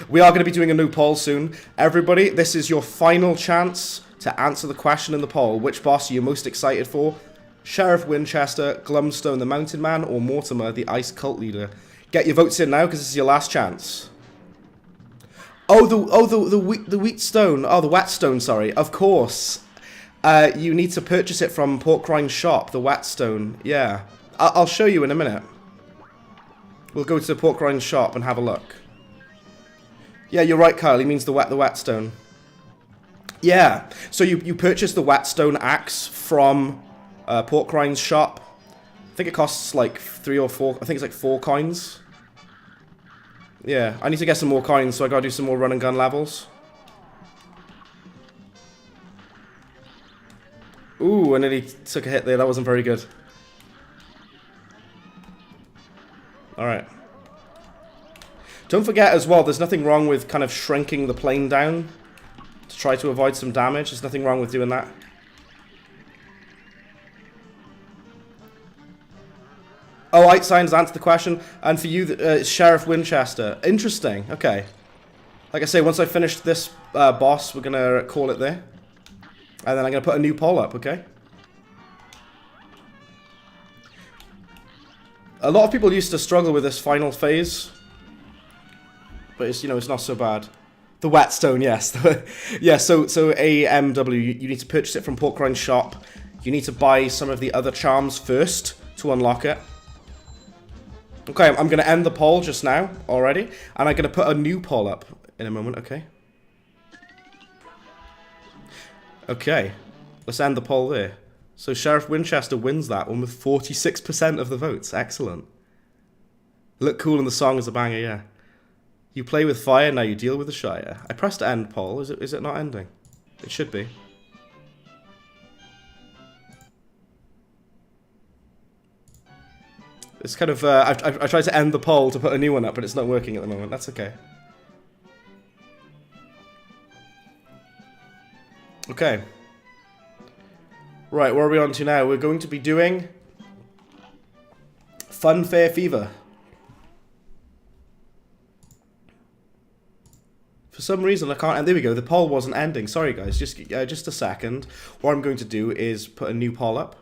We are going to be doing a new poll soon. Everybody, this is your final chance to answer the question in the poll. Which boss are you most excited for? Sheriff Winchester, Glumstone the Mountain Man, or Mortimer the Ice Cult Leader? Get your votes in now, because this is your last chance. Oh, the Wheatstone. Oh, the Whetstone, sorry. Of course. You need to purchase it from Porkrind's shop, the Whetstone. Yeah. I'll show you in a minute. We'll go to Porkrind's shop and have a look. Yeah, you're right, Kyle. He means the Whetstone. Yeah. So you purchase the Whetstone axe from Porkrind's shop. I think it costs like 3 or 4. I think it's like 4 coins. Yeah, I need to get some more coins, so I gotta do some more run and gun levels. Ooh, I nearly took a hit there. That wasn't very good. Alright. Don't forget as well, there's nothing wrong with kind of shrinking the plane down to try to avoid some damage. There's nothing wrong with doing that. Oh, Signs answered the question. And for you, Sheriff Winchester. Interesting. Okay. Like I say, once I finish this boss, we're going to call it there. And then I'm going to put a new poll up, okay? A lot of people used to struggle with this final phase. But it's, you know, it's not so bad. The Whetstone, yes. Yeah, so AMW, you need to purchase it from Porkrind's shop. You need to buy some of the other charms first to unlock it. Okay, I'm going to end the poll just now already, and I'm going to put a new poll up in a moment, okay? Okay, let's end the poll there. So Sheriff Winchester wins that one with 46% of the votes. Excellent. Look cool in the song is a banger, yeah. You play with fire, now you deal with the Shire. I pressed end poll, is it not ending? It should be. It's kind of, I tried to end the poll to put a new one up, but it's not working at the moment. That's okay. Okay. Right, where are we on to now? We're going to be doing Funfair Fever. For some reason I can't, and there we go, the poll wasn't ending. Sorry guys, just a second. What I'm going to do is put a new poll up.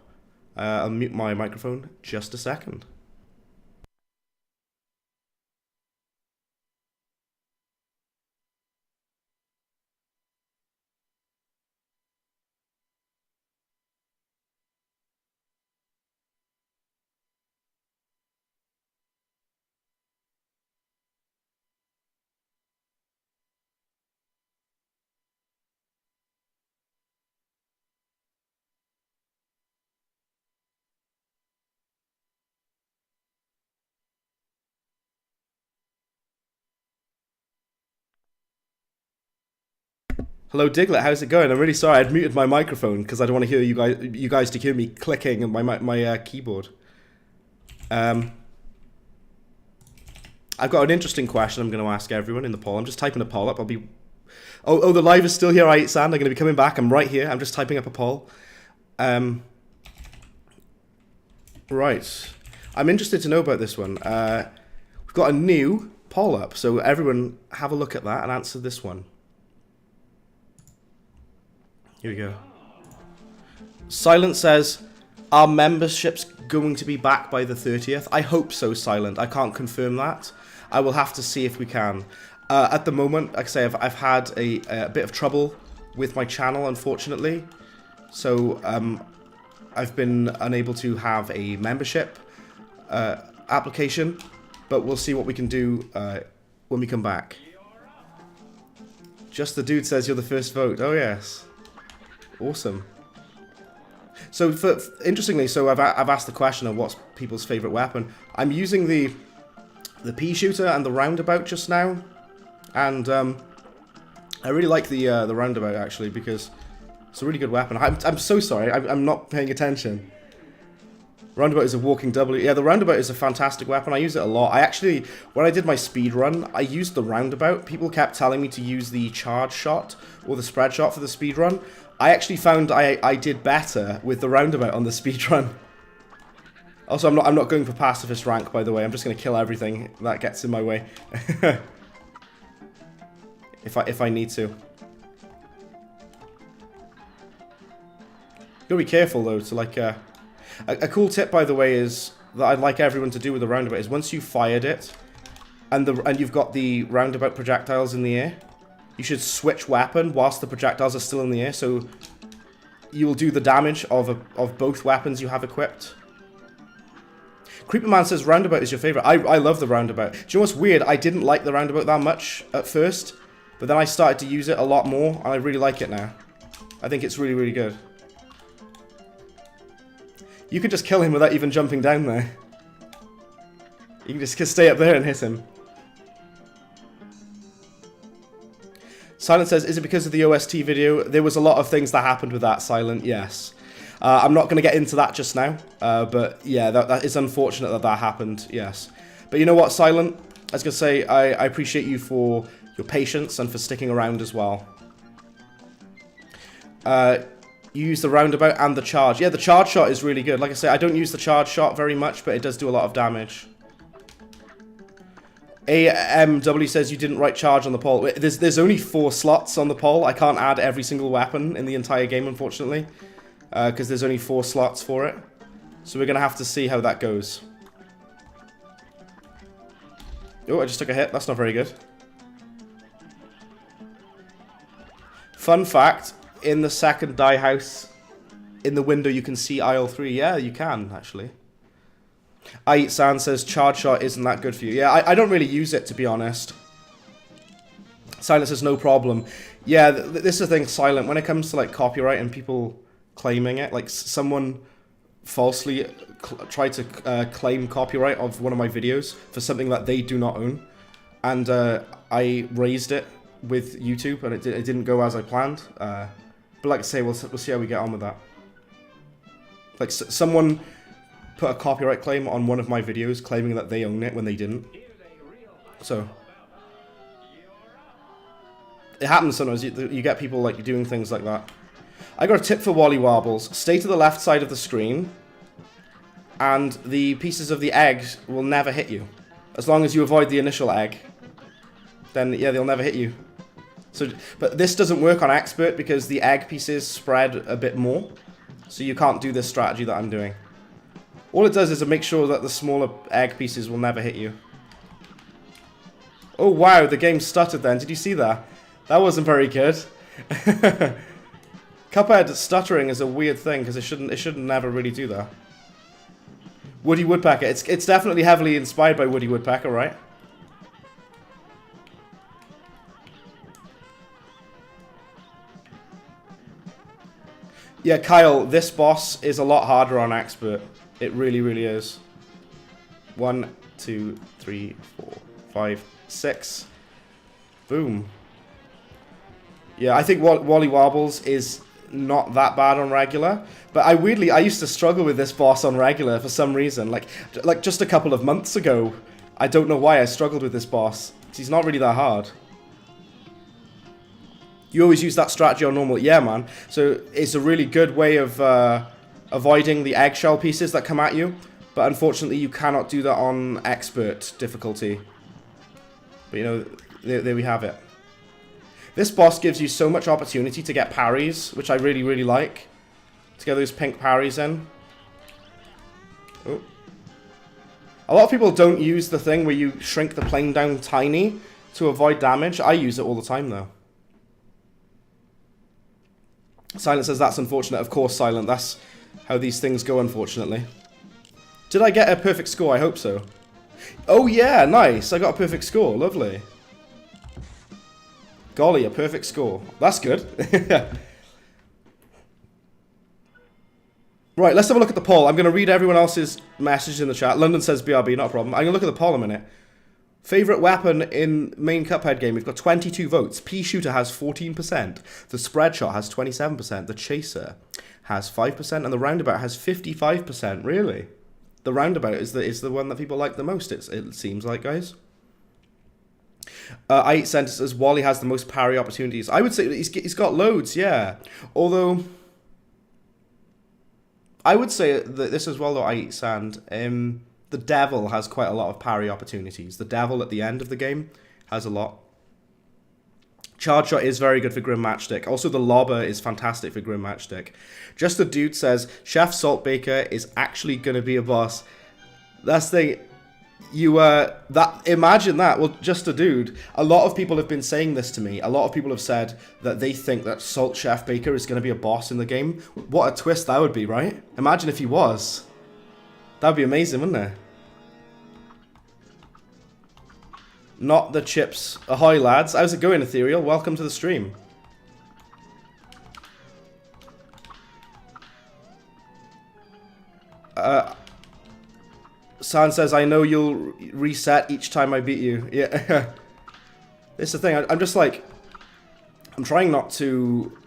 I'll mute my microphone just a second. Hello, Diglett. How's it going? I'm really sorry. I'd muted my microphone because I don't want to hear you guys to hear me clicking on my keyboard. I've got an interesting question I'm going to ask everyone in the poll. I'm just typing a poll up. I'll be... Oh, the live is still here, right, Sand? I'm going to be coming back. I'm right here. I'm just typing up a poll. Right. I'm interested to know about this one. We've got a new poll up, so everyone have a look at that and answer this one. Here we go. Silent says, are memberships going to be back by the 30th? I hope so, Silent. I can't confirm that. I will have to see if we can. At the moment, like I say, I've had a bit of trouble with my channel, unfortunately. So I've been unable to have a membership application, but we'll see what we can do when we come back. Just the Dude says you're the first vote. Oh, yes. Awesome. So, interestingly, so I've asked the question of what's people's favorite weapon. I'm using the pea shooter and the roundabout just now, and I really like the roundabout actually because it's a really good weapon. I'm so sorry, I'm not paying attention. Roundabout is a walking W. Yeah, the roundabout is a fantastic weapon. I use it a lot. I actually, when I did my speed run, I used the roundabout. People kept telling me to use the charge shot or the spread shot for the speed run. I actually found I did better with the roundabout on the speedrun. Also, I'm not going for pacifist rank, by the way. I'm just going to kill everything that gets in my way. if I need to. Gotta be careful though. To like a cool tip, by the way, is that I'd like everyone to do with the roundabout is once you've fired it, and you've got the roundabout projectiles in the air. You should switch weapon whilst the projectiles are still in the air, so you will do the damage of both weapons you have equipped. Creeperman says roundabout is your favorite. I love the roundabout. Do you know what's weird? I didn't like the roundabout that much at first, but then I started to use it a lot more, and I really like it now. I think it's really, really good. You can just kill him without even jumping down there. You can just stay up there and hit him. Silent says, is it because of the OST video? There was a lot of things that happened with that, Silent, yes. I'm not going to get into that just now, but yeah, that is unfortunate that happened, yes. But you know what, Silent? I was going to say, I appreciate you for your patience and for sticking around as well. You use the roundabout and the charge. Yeah, the charge shot is really good. Like I say, I don't use the charge shot very much, but it does do a lot of damage. AMW says you didn't write charge on the poll. There's only 4 slots on the poll. I can't add every single weapon in the entire game, unfortunately, because there's only 4 slots for it. So we're going to have to see how that goes. Oh, I just took a hit. That's not very good. Fun fact, in the second die house, in the window you can see aisle 3. Yeah, you can, actually. I Eat Sand says charge shot isn't that good for you. Yeah, I don't really use it, to be honest. Silent says no problem. Yeah, this is the thing, Silent. When it comes to like copyright and people claiming it, like someone falsely tried to claim copyright of one of my videos for something that they do not own, and I raised it with YouTube, and it didn't go as I planned. But like I say, we'll see how we get on with that. Like someone put a copyright claim on one of my videos claiming that they own it when they didn't. So it happens sometimes. You get people like doing things like that. I got a tip for Wally Warbles. Stay to the left side of the screen, and the pieces of the egg will never hit you. As long as you avoid the initial egg, then yeah, they'll never hit you. So, but this doesn't work on expert because the egg pieces spread a bit more, so you can't do this strategy that I'm doing. All it does is to make sure that the smaller egg pieces will never hit you. Oh wow, the game stuttered then. Did you see that? That wasn't very good. Cuphead stuttering is a weird thing because it shouldn't never really do that. Woody Woodpecker. It's definitely heavily inspired by Woody Woodpecker, right? Yeah, Kyle, this boss is a lot harder on expert. It really, really is. 1, 2, 3, 4, 5, 6. Boom. Yeah, I think Wally Wobbles is not that bad on regular, but I used to struggle with this boss on regular for some reason. Like just a couple of months ago, I don't know why I struggled with this boss. He's not really that hard. You always use that strategy on normal, yeah, man. So it's a really good way of avoiding the eggshell pieces that come at you, but unfortunately you cannot do that on expert difficulty. But you know, there we have it. This boss gives you so much opportunity to get parries, which I really, really like. To get those pink parries in. Oh. A lot of people don't use the thing where you shrink the plane down tiny to avoid damage. I use it all the time, though. Silent says that's unfortunate. Of course, Silent. That's how these things go, unfortunately. Did I get a perfect score? I hope so. Oh, yeah. Nice. I got a perfect score. Lovely. Golly, a perfect score. That's good. Right, let's have a look at the poll. I'm going to read everyone else's message in the chat. London says BRB, not a problem. I'm going to look at the poll in a minute. Favourite weapon in main Cuphead game, we've got 22 votes. Pea Shooter has 14%. The Spread Shot has 27%. The Chaser has 5%. And the Roundabout has 55%. Really? The Roundabout is the one that people like the most, it seems like, guys. I Eat Center says Wally has the most parry opportunities. I would say he's got loads, yeah. Although, I would say that this as well, though, I Eat Sand. The Devil has quite a lot of parry opportunities. The Devil at the end of the game has a lot. Charge Shot is very good for Grim Matchstick. Also, the Lobber is fantastic for Grim Matchstick. Just a Dude says, Chef Saltbaker is actually going to be a boss. That's the... imagine that. Well, Just a Dude. A lot of people have been saying this to me. A lot of people have said that they think that Salt Chef Baker is going to be a boss in the game. What a twist that would be, right? Imagine if he was. That would be amazing, wouldn't it? Not the chips. Ahoy, lads. How's it going, Ethereal? Welcome to the stream. San says, I know you'll reset each time I beat you. Yeah. This is the thing. I'm just like... I'm trying not to...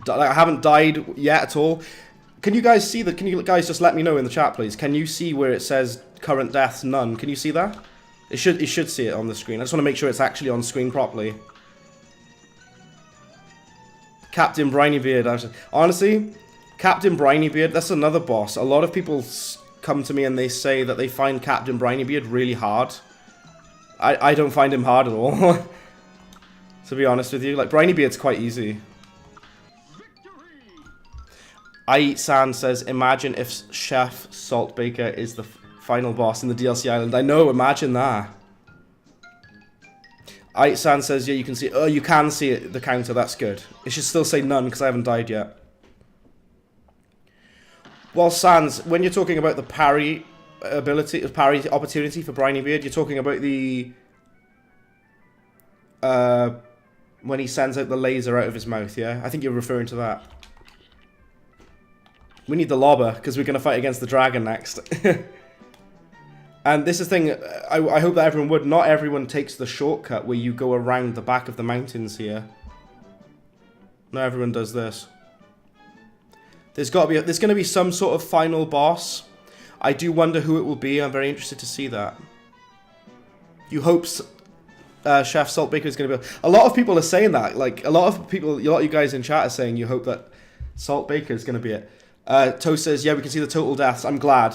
I haven't died yet at all. Can you guys see that? Can you guys just let me know in the chat, please? Can you see where it says current deaths none? Can you see that? It should see it on the screen. I just want to make sure it's actually on screen properly. Captain Brinybeard. Honestly, Captain Brinybeard, that's another boss. A lot of people come to me and they say that they find Captain Brinybeard really hard. I don't find him hard at all. To be honest with you. Like, Brinybeard's quite easy. I Eat Sand says, imagine if Chef Saltbaker is the final boss in the DLC island. I know, imagine that. I Eat Sand says, yeah, you can see it. Oh, you can see it, the counter, that's good. It should still say none, because I haven't died yet. Well, Sans, when you're talking about the parry ability, parry opportunity for Brinybeard, you're talking about the... when he sends out the laser out of his mouth, yeah? I think you're referring to that. We need the Lobber, because we're going to fight against the dragon next. And this is the thing, I hope that everyone would. Not everyone takes the shortcut where you go around the back of the mountains here. Not everyone does this. There's going to be some sort of final boss. I do wonder who it will be. I'm very interested to see that. You hope Chef Saltbaker is going to be... A lot of people are saying that. Like, a lot of you guys in chat are saying you hope that Saltbaker is going to be it. Toast says, yeah, we can see the total deaths. I'm glad,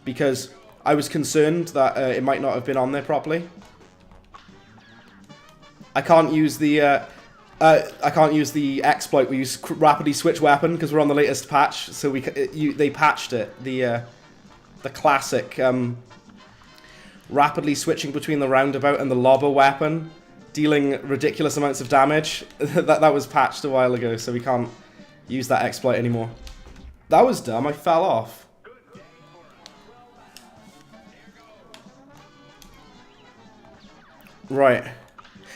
because I was concerned that it might not have been on there properly. I can't use the exploit where you rapidly switch weapon because we're on the latest patch. So they patched it. The classic rapidly switching between the roundabout and the Lobber weapon, dealing ridiculous amounts of damage. that was patched a while ago, so we can't use that exploit anymore. That was dumb. I fell off. Right.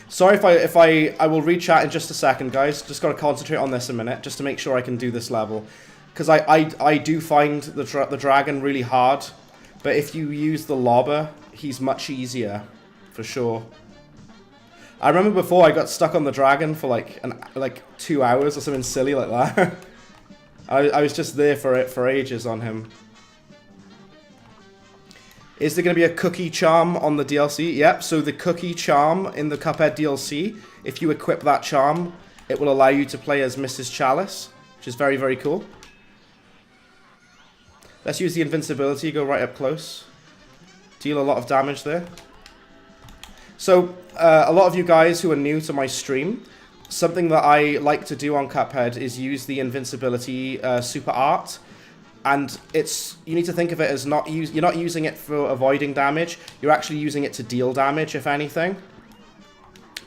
Sorry if I will read chat in just a second, guys. Just got to concentrate on this a minute, just to make sure I can do this level. Because I do find the dragon really hard, but if you use the Lobber, he's much easier, for sure. I remember before I got stuck on the dragon for like 2 hours or something silly like that. I was just there for ages on him. Is there going to be a cookie charm on the DLC? Yep, so the cookie charm in the Cuphead DLC, if you equip that charm, it will allow you to play as Mrs. Chalice, which is very, very cool. Let's use the invincibility, go right up close. Deal a lot of damage there. So, a lot of you guys who are new to my stream, something that I like to do on Cuphead is use the invincibility super art. And you need to think of it as you're not using it for avoiding damage, you're actually using it to deal damage, if anything.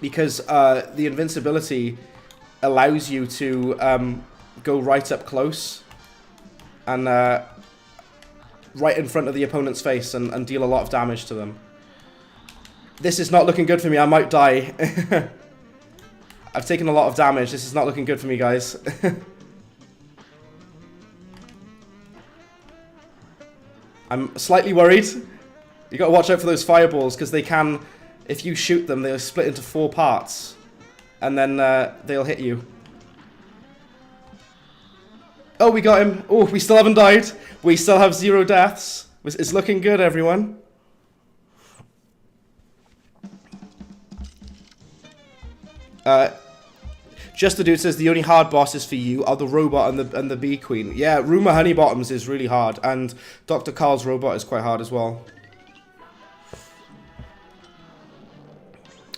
Because the invincibility allows you to go right up close and right in front of the opponent's face and deal a lot of damage to them. This is not looking good for me, I might die. I've taken a lot of damage, this is not looking good for me, guys. I'm slightly worried. You gotta watch out for those fireballs, because they can, if you shoot them, they'll split into 4 parts. And then they'll hit you. Oh, we got him. Oh, we still haven't died. We still have 0 deaths. It's looking good, everyone. Just the dude says the only hard bosses for you are the robot and the bee queen. Yeah, Rumor Honeybottoms is really hard, and Dr. Carl's robot is quite hard as well.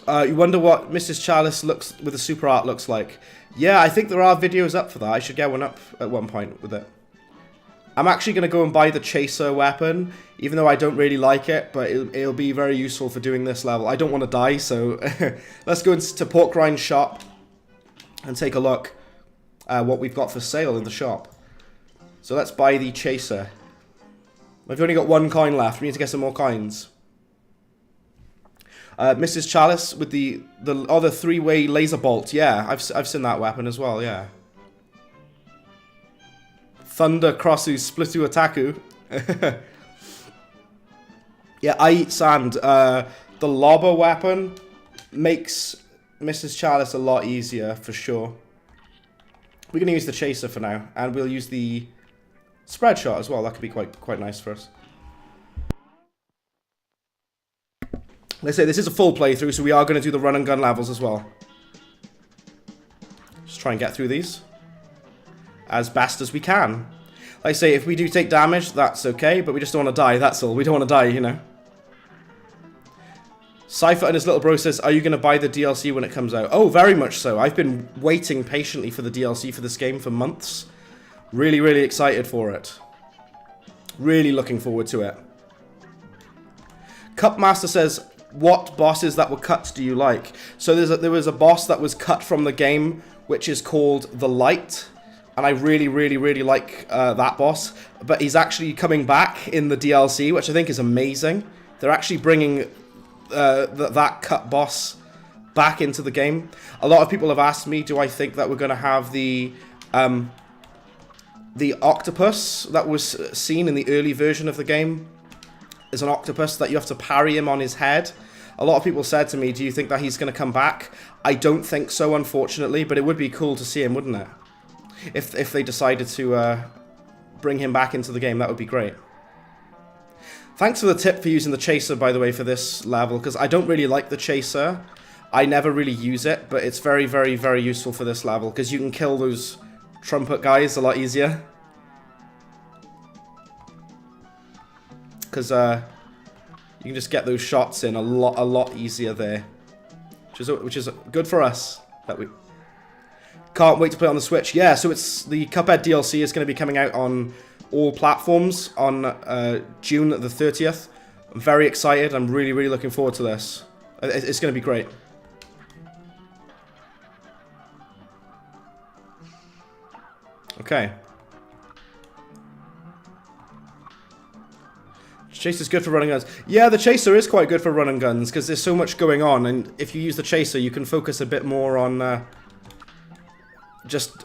You wonder what Mrs. Chalice looks with the super art looks like. Yeah, I think there are videos up for that. I should get one up at one point with it. I'm actually going to go and buy the chaser weapon, even though I don't really like it, but it'll be very useful for doing this level. I don't want to die, so let's go into Pork Rind's shop and take a look at what we've got for sale in the shop. So let's buy the chaser. We've only got 1 coin left. We need to get some more coins. Mrs. Chalice with the other 3-way laser bolt. Yeah, I've seen that weapon as well. Yeah. Thunder Crossu Splitu Ataku. Yeah, I eat sand. The lobber weapon makes Mrs. Chalice a lot easier for sure. We're gonna use the chaser for now, and we'll use the spread shot as well. That could be quite nice for us. Let's say this is a full playthrough, so we are going to do the run and gun levels as well. Just try and get through these as best as we can. Like I say, if we do take damage, that's okay, but we just don't want to die, that's all. We don't want to die, you know. Cypher and his little bro says, are you going to buy the DLC when it comes out? Oh, very much so. I've been waiting patiently for the DLC for this game for months. Really, really excited for it. Really looking forward to it. Cupmaster says, what bosses that were cut do you like? So there was a boss that was cut from the game, which is called The Light. And I really, really, really like that boss. But he's actually coming back in the DLC, which I think is amazing. They're actually bringing that cut boss back into the game. A lot of people have asked me, do I think that we're going to have the octopus that was seen in the early version of the game? Is an octopus that you have to parry him on his head. A lot of people said to me, do you think that he's going to come back? I don't think so, unfortunately, but it would be cool to see him, wouldn't it? If they decided to bring him back into the game, that would be great. Thanks for the tip for using the chaser, by the way, for this level, because I don't really like the chaser. I never really use it, but it's very, very, very useful for this level, because you can kill those trumpet guys a lot easier. Because you can just get those shots in a lot easier there, which is good for us. That we can't wait to play on the Switch. Yeah, so it's the Cuphead DLC is going to be coming out on all platforms on June the 30th. I'm very excited. I'm really, really looking forward to this. It's going to be great. Okay. Chaser's good for running guns. Yeah, the chaser is quite good for running guns because there's so much going on, and if you use the chaser, you can focus a bit more on just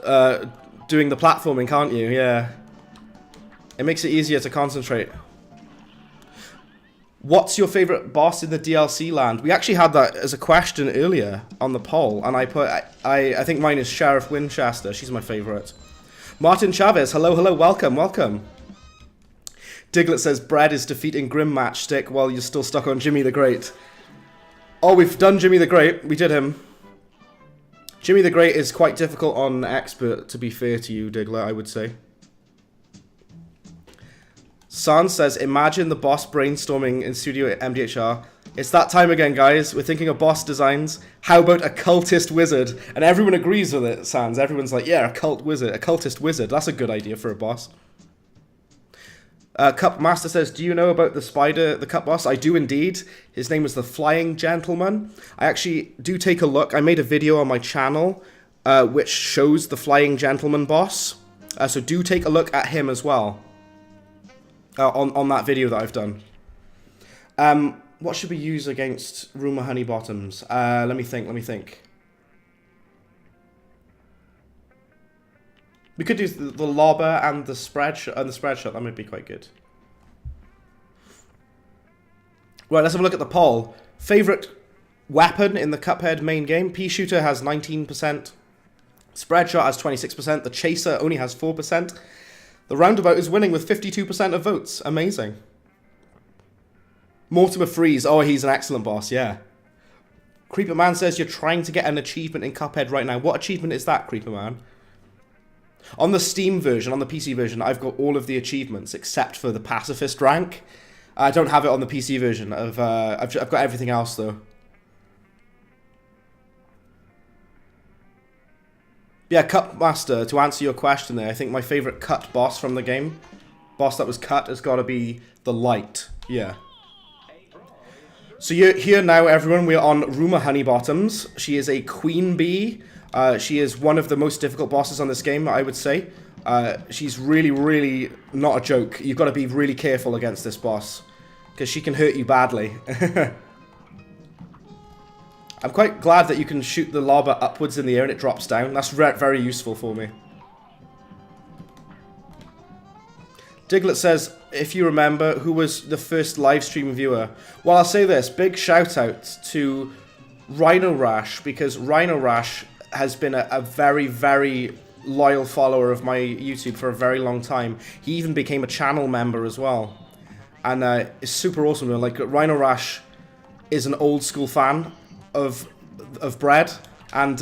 doing the platforming, can't you? Yeah. It makes it easier to concentrate. What's your favorite boss in the DLC land? We actually had that as a question earlier on the poll, and I put, I think mine is Sheriff Winchester. She's my favorite. Martin Chavez, hello, hello, welcome, welcome. Diglett says Bread is defeating Grim Matchstick while you're still stuck on Jimmy the Great. Oh, we've done Jimmy the Great. We did him. Jimmy the Great is quite difficult on Expert, to be fair to you, Diglett, I would say. San says, imagine the boss brainstorming in studio at MDHR. It's that time again, guys. We're thinking of boss designs. How about a cultist wizard? And everyone agrees with it, Sans. Everyone's like, yeah, a cultist wizard. That's a good idea for a boss. Cup Master says, do you know about the Cup boss? I do indeed. His name was the Flying Gentleman. I actually do take a look. I made a video on my channel which shows the Flying Gentleman boss. So do take a look at him as well. On that video that I've done. What should we use against Rumour Honeybottoms? Let me think. We could do the lobber and the spread shot. That might be quite good. Right, let's have a look at the poll. Favorite weapon in the Cuphead main game? Pea Shooter has 19%. Spread shot has 26%. The Chaser only has 4%. The roundabout is winning with 52% of votes. Amazing. Mortimer Freeze. Oh, he's an excellent boss, yeah. Creeper Man says you're trying to get an achievement in Cuphead right now. What achievement is that, Creeper Man? On the Steam version, on the PC version, I've got all of the achievements except for the Pacifist rank. I don't have it on the PC version. I've got everything else, though. Yeah, Cut Master, to answer your question there, I think my favourite cut boss from the game, boss that was cut, has got to be the Light. Yeah. So you're here now, everyone. We're on Rumour Honeybottoms. She is a queen bee. She is one of the most difficult bosses on this game, I would say. She's really, really not a joke. You've got to be really careful against this boss, because she can hurt you badly. I'm quite glad that you can shoot the lobber upwards in the air and it drops down. That's very useful for me. Diglett says, if you remember, who was the first live stream viewer? Well, I'll say this. Big shout out to Rhino Rash, because Rhino Rash has been a very, very loyal follower of my YouTube for a very long time. He even became a channel member as well. And it's super awesome. Like, Rhino Rash is an old school fan of Bread, and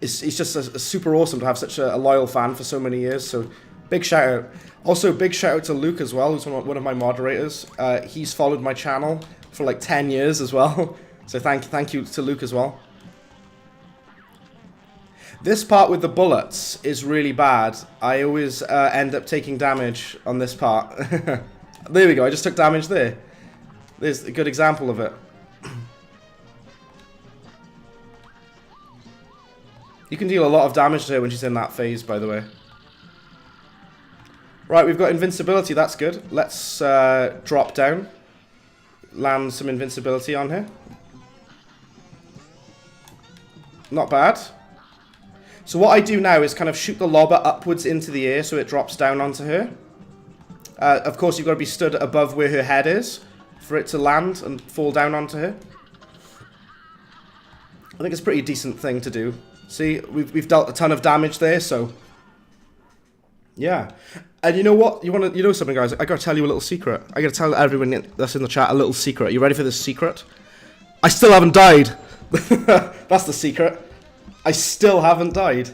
it's just super awesome to have such a loyal fan for so many years. So big shout out. Also big shout out to Luke as well, who's one of my moderators. He's followed my channel for like 10 years as well. So thank you to Luke as well. This part with the bullets is really bad. I always end up taking damage on this part. There we go, I just took damage there. There's a good example of it. You can deal a lot of damage to her when she's in that phase, by the way. Right, we've got invincibility, that's good. Let's drop down. Land some invincibility on her. Not bad. So what I do now is kind of shoot the lobber upwards into the air so it drops down onto her. Of course, you've got to be stood above where her head is for it to land and fall down onto her. I think it's a pretty decent thing to do. See, we've dealt a ton of damage there, so yeah. And you know what? You know something, guys? I gotta tell you a little secret. I gotta tell everyone that's in the chat a little secret. You ready for this secret? I still haven't died. That's the secret. I still haven't died,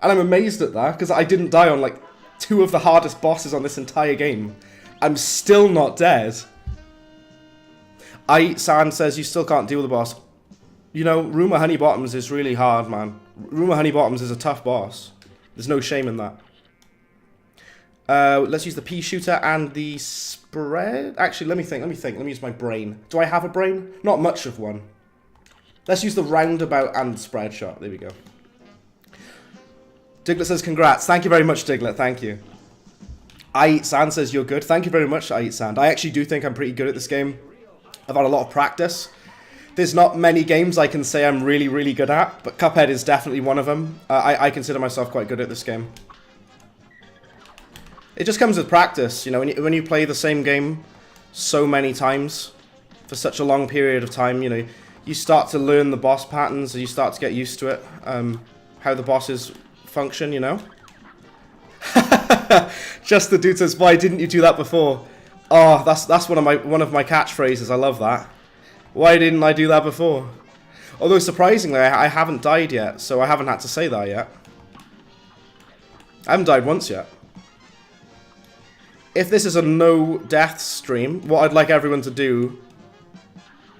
and I'm amazed at that because I didn't die on like 2 of the hardest bosses on this entire game. I'm still not dead. San says you still can't deal with the boss. You know, Rumour Honeybottoms is really hard, man. Rumour Honeybottoms is a tough boss. There's no shame in that. Let's use the pea shooter and the spread. Actually, let me think. Let me use my brain. Do I have a brain? Not much of one. Let's use the roundabout and spread shot. There we go. Diglett says congrats. Thank you very much, Diglett. Thank you. I Eat Sand says you're good. Thank you very much, I Eat Sand. I actually do think I'm pretty good at this game. I've had a lot of practice. There's not many games I can say I'm really, really good at, but Cuphead is definitely one of them. I consider myself quite good at this game. It just comes with practice, you know, when you play the same game so many times for such a long period of time, you know, you start to learn the boss patterns, and you start to get used to it, how the bosses function, you know? Just the dude says, why didn't you do that before? Oh, that's one of my catchphrases. I love that. Why didn't I do that before? Although surprisingly, I haven't died yet, so I haven't had to say that yet. I haven't died once yet. If this is a no death stream, what I'd like everyone to do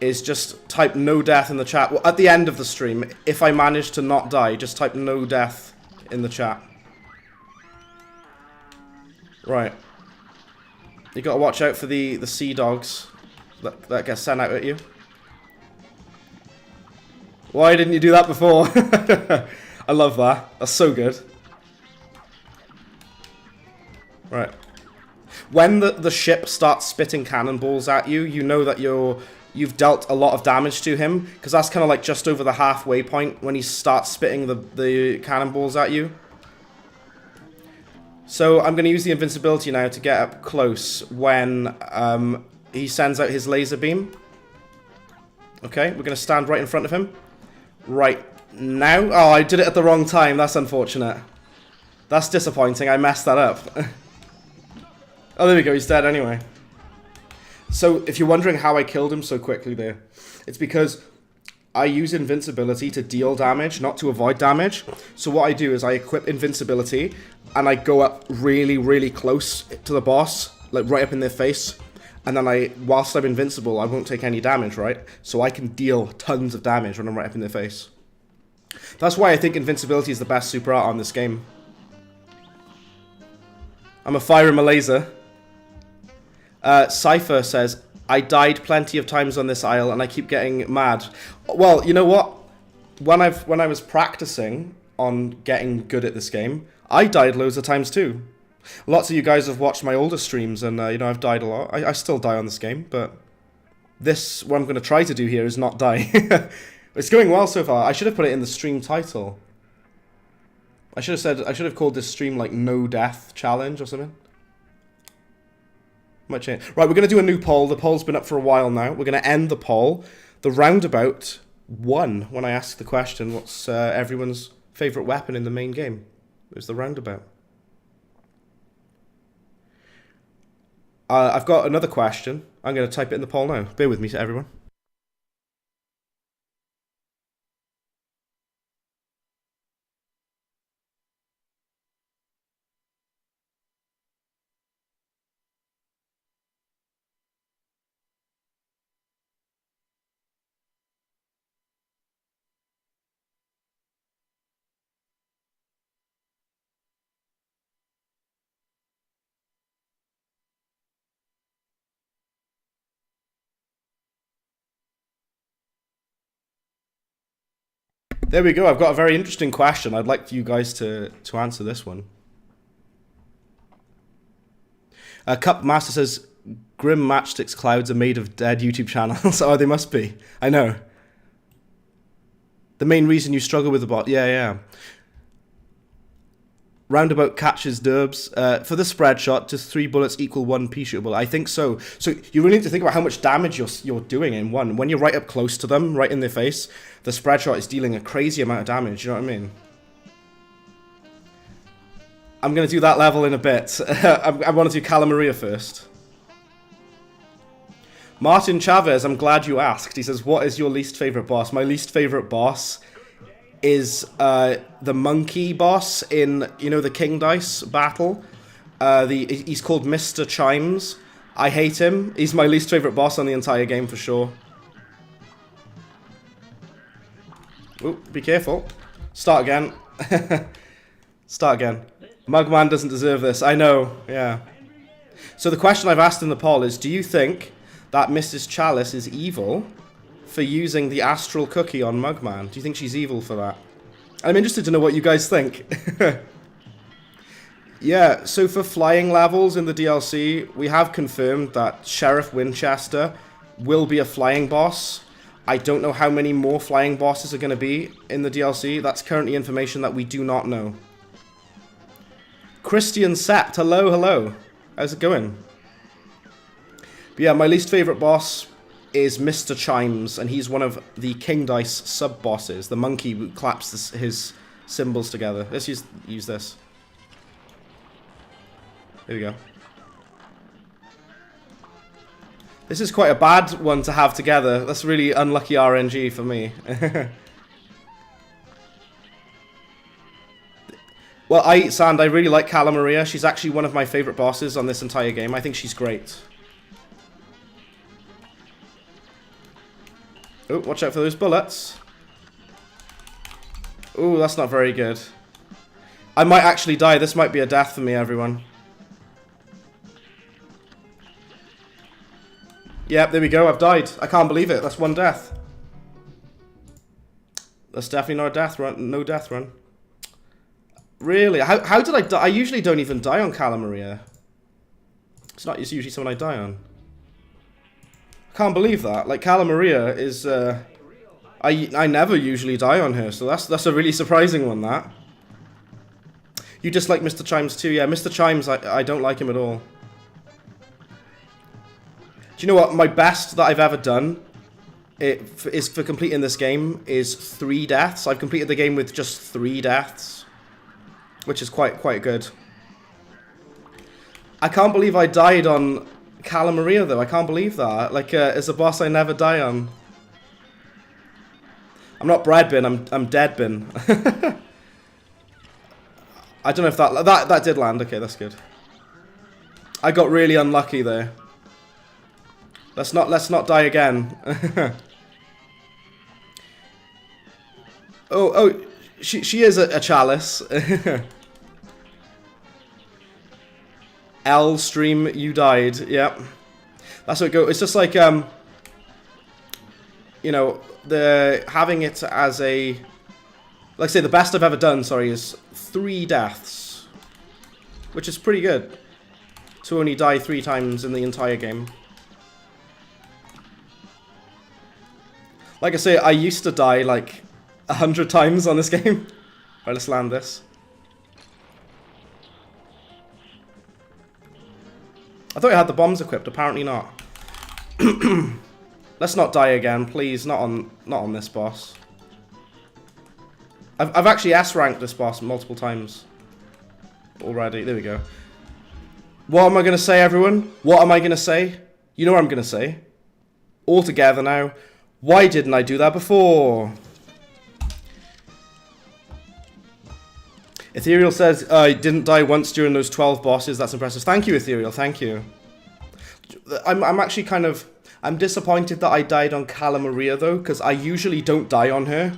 is just type no death in the chat. Well, at the end of the stream, if I manage to not die, just type no death in the chat. Right. You gotta watch out for the sea dogs that get sent out at you. Why didn't you do that before? I love that. That's so good. Right. When the ship starts spitting cannonballs at you, you know that you've dealt a lot of damage to him, because that's kind of like just over the halfway point when he starts spitting the cannonballs at you. So I'm going to use the invincibility now to get up close when he sends out his laser beam. Okay, we're going to stand right in front of him. Right now. Oh, I did it at the wrong time. That's unfortunate. That's disappointing. I messed that up. Oh, there we go. He's dead anyway. So if you're wondering how I killed him so quickly there, it's because I use invincibility to deal damage, not to avoid damage. So what I do is I equip invincibility, and I go up really, really close to the boss, like right up in their face. And then whilst I'm invincible, I won't take any damage, right? So I can deal tons of damage when I'm right up in their face. That's why I think invincibility is the best super art on this game. I'm a fire him a laser. Cypher says, I died plenty of times on this isle and I keep getting mad. Well, you know what? When I was practicing on getting good at this game, I died loads of times too. Lots of you guys have watched my older streams and, you know, I've died a lot. I still die on this game, but what I'm going to try to do here is not die. It's going well so far. I should have put it in the stream title. I should have called this stream like No Death Challenge or something. Might change. Right, we're going to do a new poll. The poll's been up for a while now. We're going to end the poll. The roundabout won when I asked the question, what's everyone's favourite weapon in the main game? It was the roundabout. I've got another question. I'm going to type it in the poll now. Bear with me, everyone. There we go. I've got a very interesting question. I'd like you guys to answer this one. Cup Master says, Grim Matchsticks clouds are made of dead YouTube channels. Oh, they must be. I know. The main reason you struggle with the bot. Yeah. Roundabout catches derbs. For the spread shot, does 3 bullets equal 1 pea shootable? I think so. So you really need to think about how much damage you're doing in one. When you're right up close to them, right in their face, the spread shot is dealing a crazy amount of damage, you know what I mean? I'm going to do that level in a bit. I want to do Calamaria first. Martin Chavez, I'm glad you asked. He says, what is your least favourite boss? My least favourite boss is the monkey boss in, you know, the King Dice battle. He's called Mr. Chimes. I hate him. He's my least favourite boss on the entire game for sure. Ooh, be careful. Start again. Start again. Mugman doesn't deserve this. I know, yeah. So the question I've asked in the poll is, do you think that Mrs. Chalice is evil for using the astral cookie on Mugman? Do you think she's evil for that? I'm interested to know what you guys think. Yeah, so for flying levels in the DLC, we have confirmed that Sheriff Winchester will be a flying boss. I don't know how many more flying bosses are going to be in the DLC. That's currently information that we do not know. Christian Sept, hello. How's it going? But yeah, my least favorite boss is Mr. Chimes, and he's one of the King Dice sub-bosses, the monkey who claps his symbols together. Let's use this. Here we go. This is quite a bad one to have together. That's really unlucky RNG for me. Well, Sand, I really like Cala Maria. She's actually one of my favorite bosses on this entire game. I think she's great. Oh, watch out for those bullets. Oh, that's not very good. I might actually die. This might be a death for me, everyone. Yep, there we go. I've died. I can't believe it. That's one death. That's definitely not a death run. No death run. Really? How did I die? I usually don't even die on Cala Maria. It's usually someone I die on. I can't believe that. Like, Cala Maria is... I never usually die on her, so that's a really surprising one, that. You dislike Mr. Chimes too? Yeah, Mr. Chimes, I don't like him at all. Do you know what? My best that I've ever done is for completing this game is 3 deaths. I've completed the game with just 3 deaths, which is quite good. I can't believe I died on Cala Maria, though. I can't believe that. Like, it's a boss I never die on. I'm not bread bin, I'm dead bin. I don't know if that did land. Okay, that's good. I got really unlucky there. Let's not die again. oh, she is a chalice. L stream, you died. Yep. That's what it goes. It's just like you know, having it as a, like I say, the best I've ever done, sorry, is 3 deaths, which is pretty good to only die 3 times in the entire game. Like I say, I used to die like 100 times on this game. Alright, let's land this. I thought I had the bombs equipped, apparently not. Let's not die again, please. Not on this boss. I've actually S-ranked this boss multiple times already. There we go. What am I going to say, everyone? What am I going to say? You know what I'm going to say. All together now. Why didn't I do that before? Ethereal says, I didn't die once during those 12 bosses. That's impressive. Thank you, Ethereal. Thank you. I'm actually kind of... I'm disappointed that I died on Cala Maria, though, because I usually don't die on her.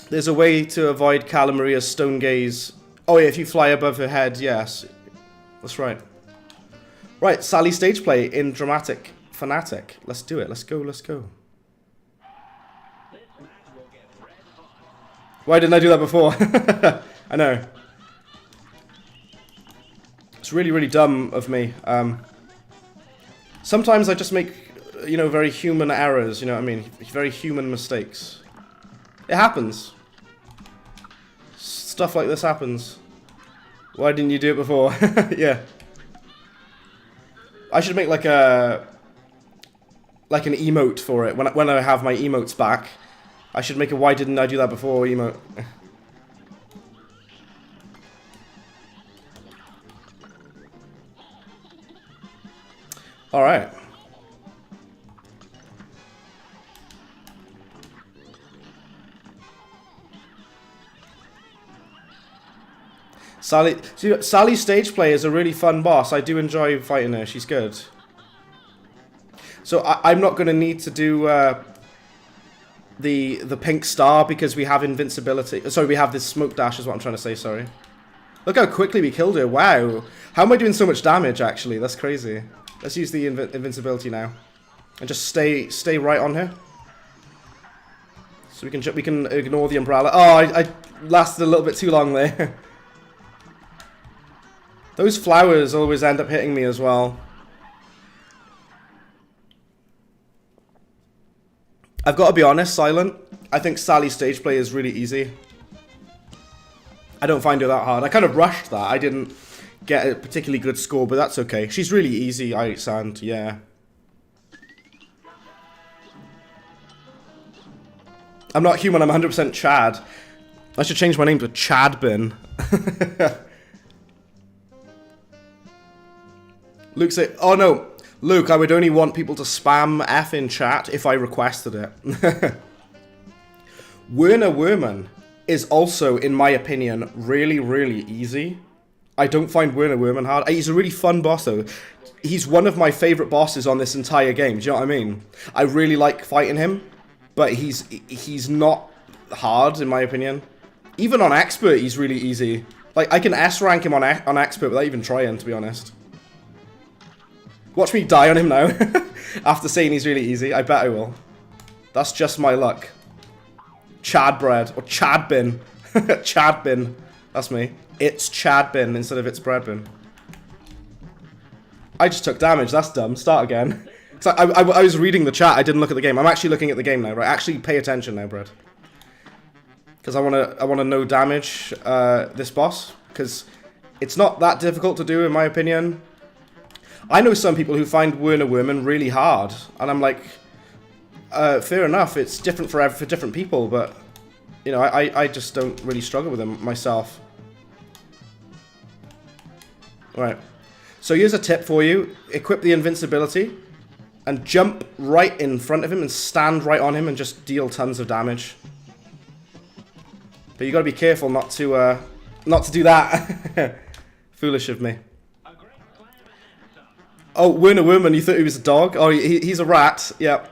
There's a way to avoid Cala Maria's stone gaze. Oh, yeah, if you fly above her head, yes. That's right. Right, Sally stage play in Dramatic Fanatic. Let's do it. Let's go, let's go. Why didn't I do that before? I know. It's really, really dumb of me. Sometimes I just make, you know, very human errors, you know what I mean? Very human mistakes. It happens. Stuff like this happens. Why didn't you do it before? Yeah. I should make like an emote for it. When I have my emotes back, I should make a why didn't I do that before emote. Alright. Sally's stage play is a really fun boss. I do enjoy fighting her. She's good. So I'm not going to need to do the pink star because we have invincibility. Sorry, we have this smoke dash is what I'm trying to say, sorry. Look how quickly we killed her. Wow. How am I doing so much damage, actually? That's crazy. Let's use the invincibility now. And just stay right on her. So we can ignore the umbrella. Oh, I lasted a little bit too long there. Those flowers always end up hitting me as well. I've got to be honest, Silent. I think Sally's stage play is really easy. I don't find her that hard. I kind of rushed that. I didn't get a particularly good score, but that's okay. She's really easy, Sand, yeah. I'm not human, I'm 100% Chad. I should change my name to Chadbin. Luke said, oh no, Luke, I would only want people to spam F in chat if I requested it. Werner Werman is also, in my opinion, really, really easy. I don't find Werner Werman hard. He's a really fun boss though. He's one of my favourite bosses on this entire game, do you know what I mean? I really like fighting him, but he's not hard in my opinion. Even on Expert, he's really easy. Like, I can S-rank him on Expert without even trying, to be honest. Watch me die on him now. After saying he's really easy. I bet I will. That's just my luck. Chadbread. Or Chadbin. Chadbin. That's me. It's Chadbin instead of it's Breadbin. I just took damage. That's dumb. Start again. So I was reading the chat. I didn't look at the game. I'm actually looking at the game now. Right? Actually pay attention now, Bread. Because I wanna no damage this boss. Because it's not that difficult to do in my opinion. I know some people who find Werner Werman really hard, and I'm like, fair enough, it's different for different people, but, you know, I just don't really struggle with him myself. Alright, so here's a tip for you. Equip the invincibility, and jump right in front of him, and stand right on him, and just deal tons of damage. But you gotta be careful not to do that. Foolish of me. Oh, Werner Werman, you thought he was a dog? Oh, he's a rat, yeah.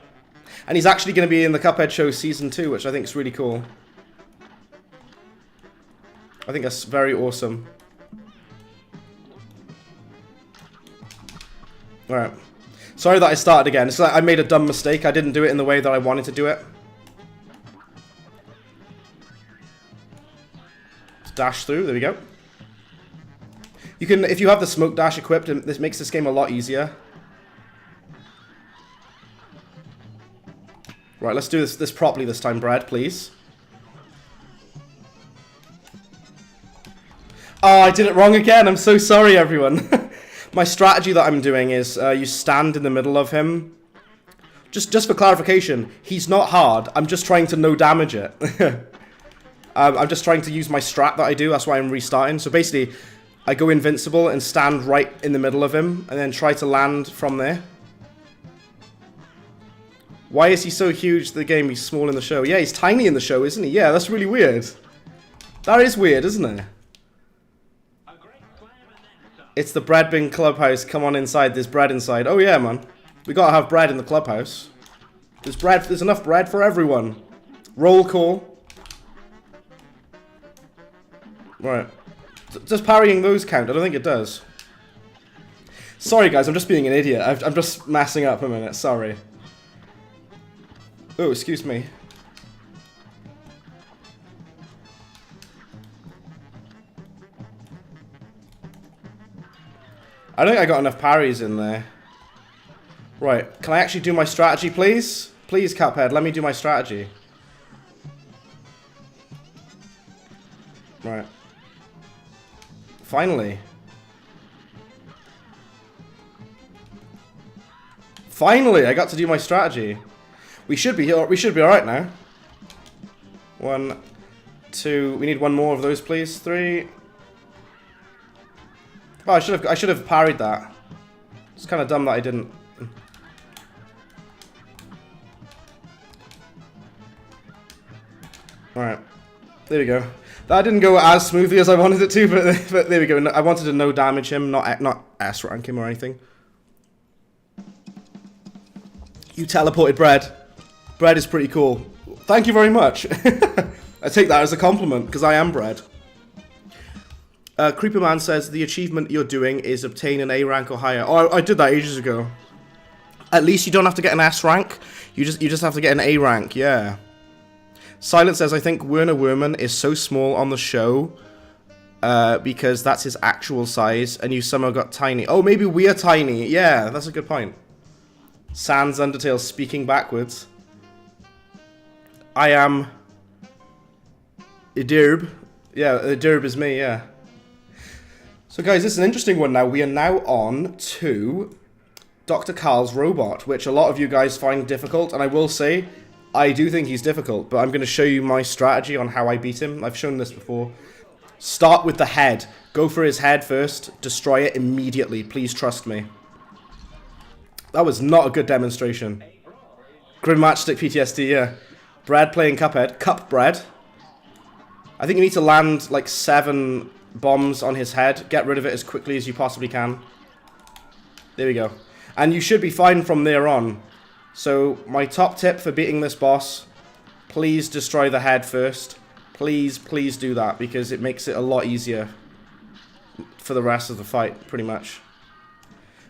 And he's actually going to be in the Cuphead show Season 2, which I think is really cool. I think that's very awesome. Alright. Sorry that I started again. It's like I made a dumb mistake. I didn't do it in the way that I wanted to do it. Let's dash through, there we go. You can, if you have the smoke dash equipped, this makes this game a lot easier. Right, let's do this properly this time, Brad, please. Oh, I did it wrong again. I'm so sorry, everyone. My strategy that I'm doing is you stand in the middle of him. Just for clarification, he's not hard. I'm just trying to no damage it. I'm just trying to use my strat that I do. That's why I'm restarting. So basically, I go invincible and stand right in the middle of him, and then try to land from there. Why is he so huge in the game? He's small in the show. Yeah, he's tiny in the show, isn't he? Yeah, that's really weird. That is weird, isn't it? It's the bread bin clubhouse. Come on inside. There's bread inside. Oh yeah, man. We gotta have bread in the clubhouse. There's bread. There's enough bread for everyone. Roll call. Right. Does parrying those count? I don't think it does. Sorry, guys. I'm just being an idiot. I'm just messing up a minute. Sorry. Oh, excuse me. I don't think I got enough parries in there. Right. Can I actually do my strategy, please? Please, Cuphead, let me do my strategy. Right. Finally. Finally, I got to do my strategy. We should be alright now. 1, 2. We need one more of those, please. 3. Oh, I should have parried that. It's kind of dumb that I didn't. Alright. There we go. That didn't go as smoothly as I wanted it to, but there we go. I wanted to no damage him, not S-rank him or anything. You teleported bread. Bread is pretty cool. Thank you very much. I take that as a compliment, because I am bread. Creeperman says, the achievement you're doing is obtain an A rank or higher. Oh, I did that ages ago. At least you don't have to get an S rank. You just have to get an A rank, yeah. Silent says, I think Werner Werman is so small on the show because that's his actual size, and you somehow got tiny. Oh, maybe we are tiny. Yeah, that's a good point. Sans Undertale speaking backwards. I am Idirb. Yeah, Idirb is me, yeah. So guys, this is an interesting one now. We are now on to Dr. Carl's robot, which a lot of you guys find difficult, and I will say, I do think he's difficult, but I'm going to show you my strategy on how I beat him. I've shown this before. Start with the head. Go for his head first. Destroy it immediately. Please trust me. That was not a good demonstration. Grim Matchstick PTSD, yeah. Bread playing Cuphead. Cup bread. I think you need to land like 7 bombs on his head. Get rid of it as quickly as you possibly can. There we go. And you should be fine from there on. So, my top tip for beating this boss, please destroy the head first. Please, please do that, because it makes it a lot easier for the rest of the fight, pretty much.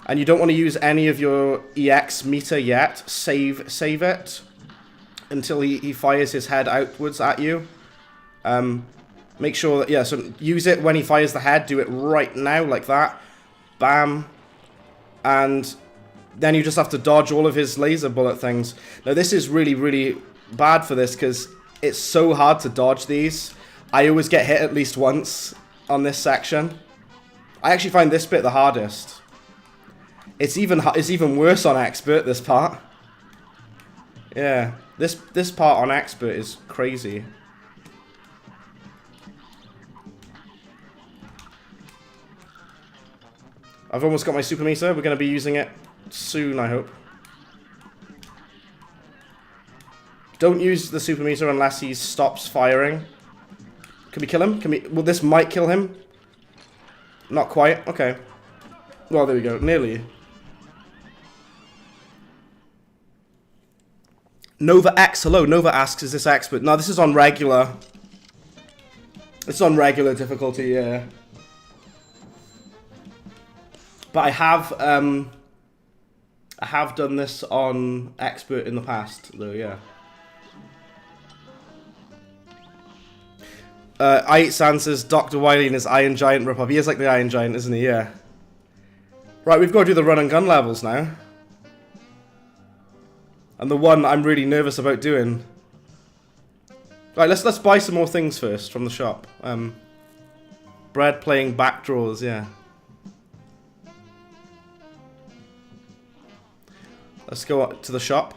And you don't want to use any of your EX meter yet. Save it until he fires his head outwards at you. Make sure that, yeah, so use it when he fires the head. Do it right now, like that. Bam. And then you just have to dodge all of his laser bullet things. Now, this is really, really bad for this, because it's so hard to dodge these. I always get hit at least once on this section. I actually find this bit the hardest. It's even worse on expert, this part. Yeah, this part on expert is crazy. I've almost got my super meter. We're going to be using it soon, I hope. Don't use the super meter unless he stops firing. Can we kill him? Well, this might kill him. Not quite. Okay. Well, there we go. Nearly. Nova X. Hello. Nova asks, is this expert? No, this is on regular. It's on regular difficulty, yeah. But I have done this on expert in the past, though, yeah. I8San says Dr. Wily and his Iron Giant ripoff. He is like the Iron Giant, isn't he? Yeah. Right, we've got to do the run and gun levels now. And the one I'm really nervous about doing. Right, let's buy some more things first from the shop. Bread playing backdraws, yeah. Let's go up to the shop.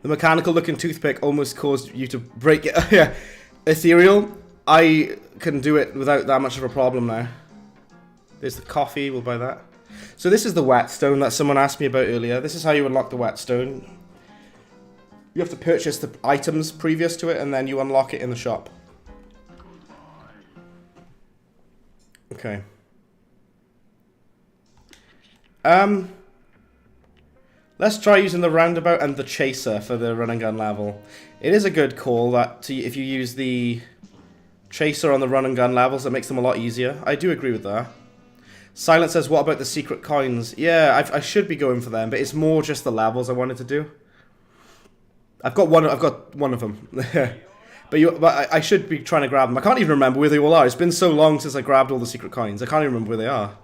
The mechanical looking toothpick almost caused you to break it. Yeah. Ethereal, I can do it without that much of a problem now. There's the coffee, we'll buy that. So this is the whetstone that someone asked me about earlier. This is how you unlock the whetstone. You have to purchase the items previous to it, and then you unlock it in the shop. Okay. Let's try using the roundabout and the chaser for the run and gun level. It is a good call that if you use the chaser on the run and gun levels, it makes them a lot easier. I do agree with that. Silent says, what about the secret coins? Yeah, I should be going for them, but it's more just the levels I wanted to do. I've got one of them. but I should be trying to grab them. I can't even remember where they all are. It's been so long since I grabbed all the secret coins. I can't even remember where they are.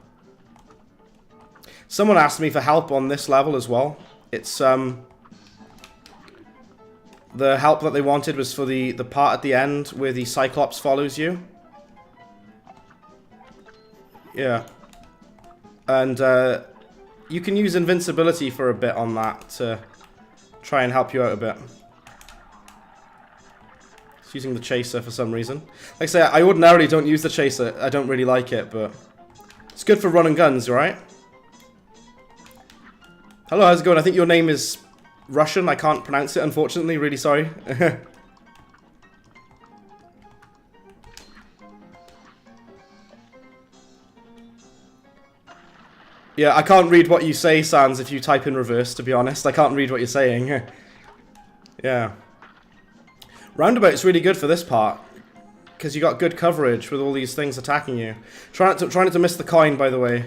Someone asked me for help on this level as well. It's the help that they wanted was for the part at the end where the Cyclops follows you. Yeah. And you can use invincibility for a bit on that to try and help you out a bit. It's using the chaser for some reason. Like I say, I ordinarily don't use the chaser. I don't really like it, but it's good for run and guns, right? Hello, how's it going? I think your name is Russian. I can't pronounce it, unfortunately. Really sorry. Yeah, I can't read what you say, Sans, if you type in reverse, to be honest. I can't read what you're saying. Yeah. Roundabout's really good for this part, because you got good coverage with all these things attacking you. Try not to miss the coin, by the way,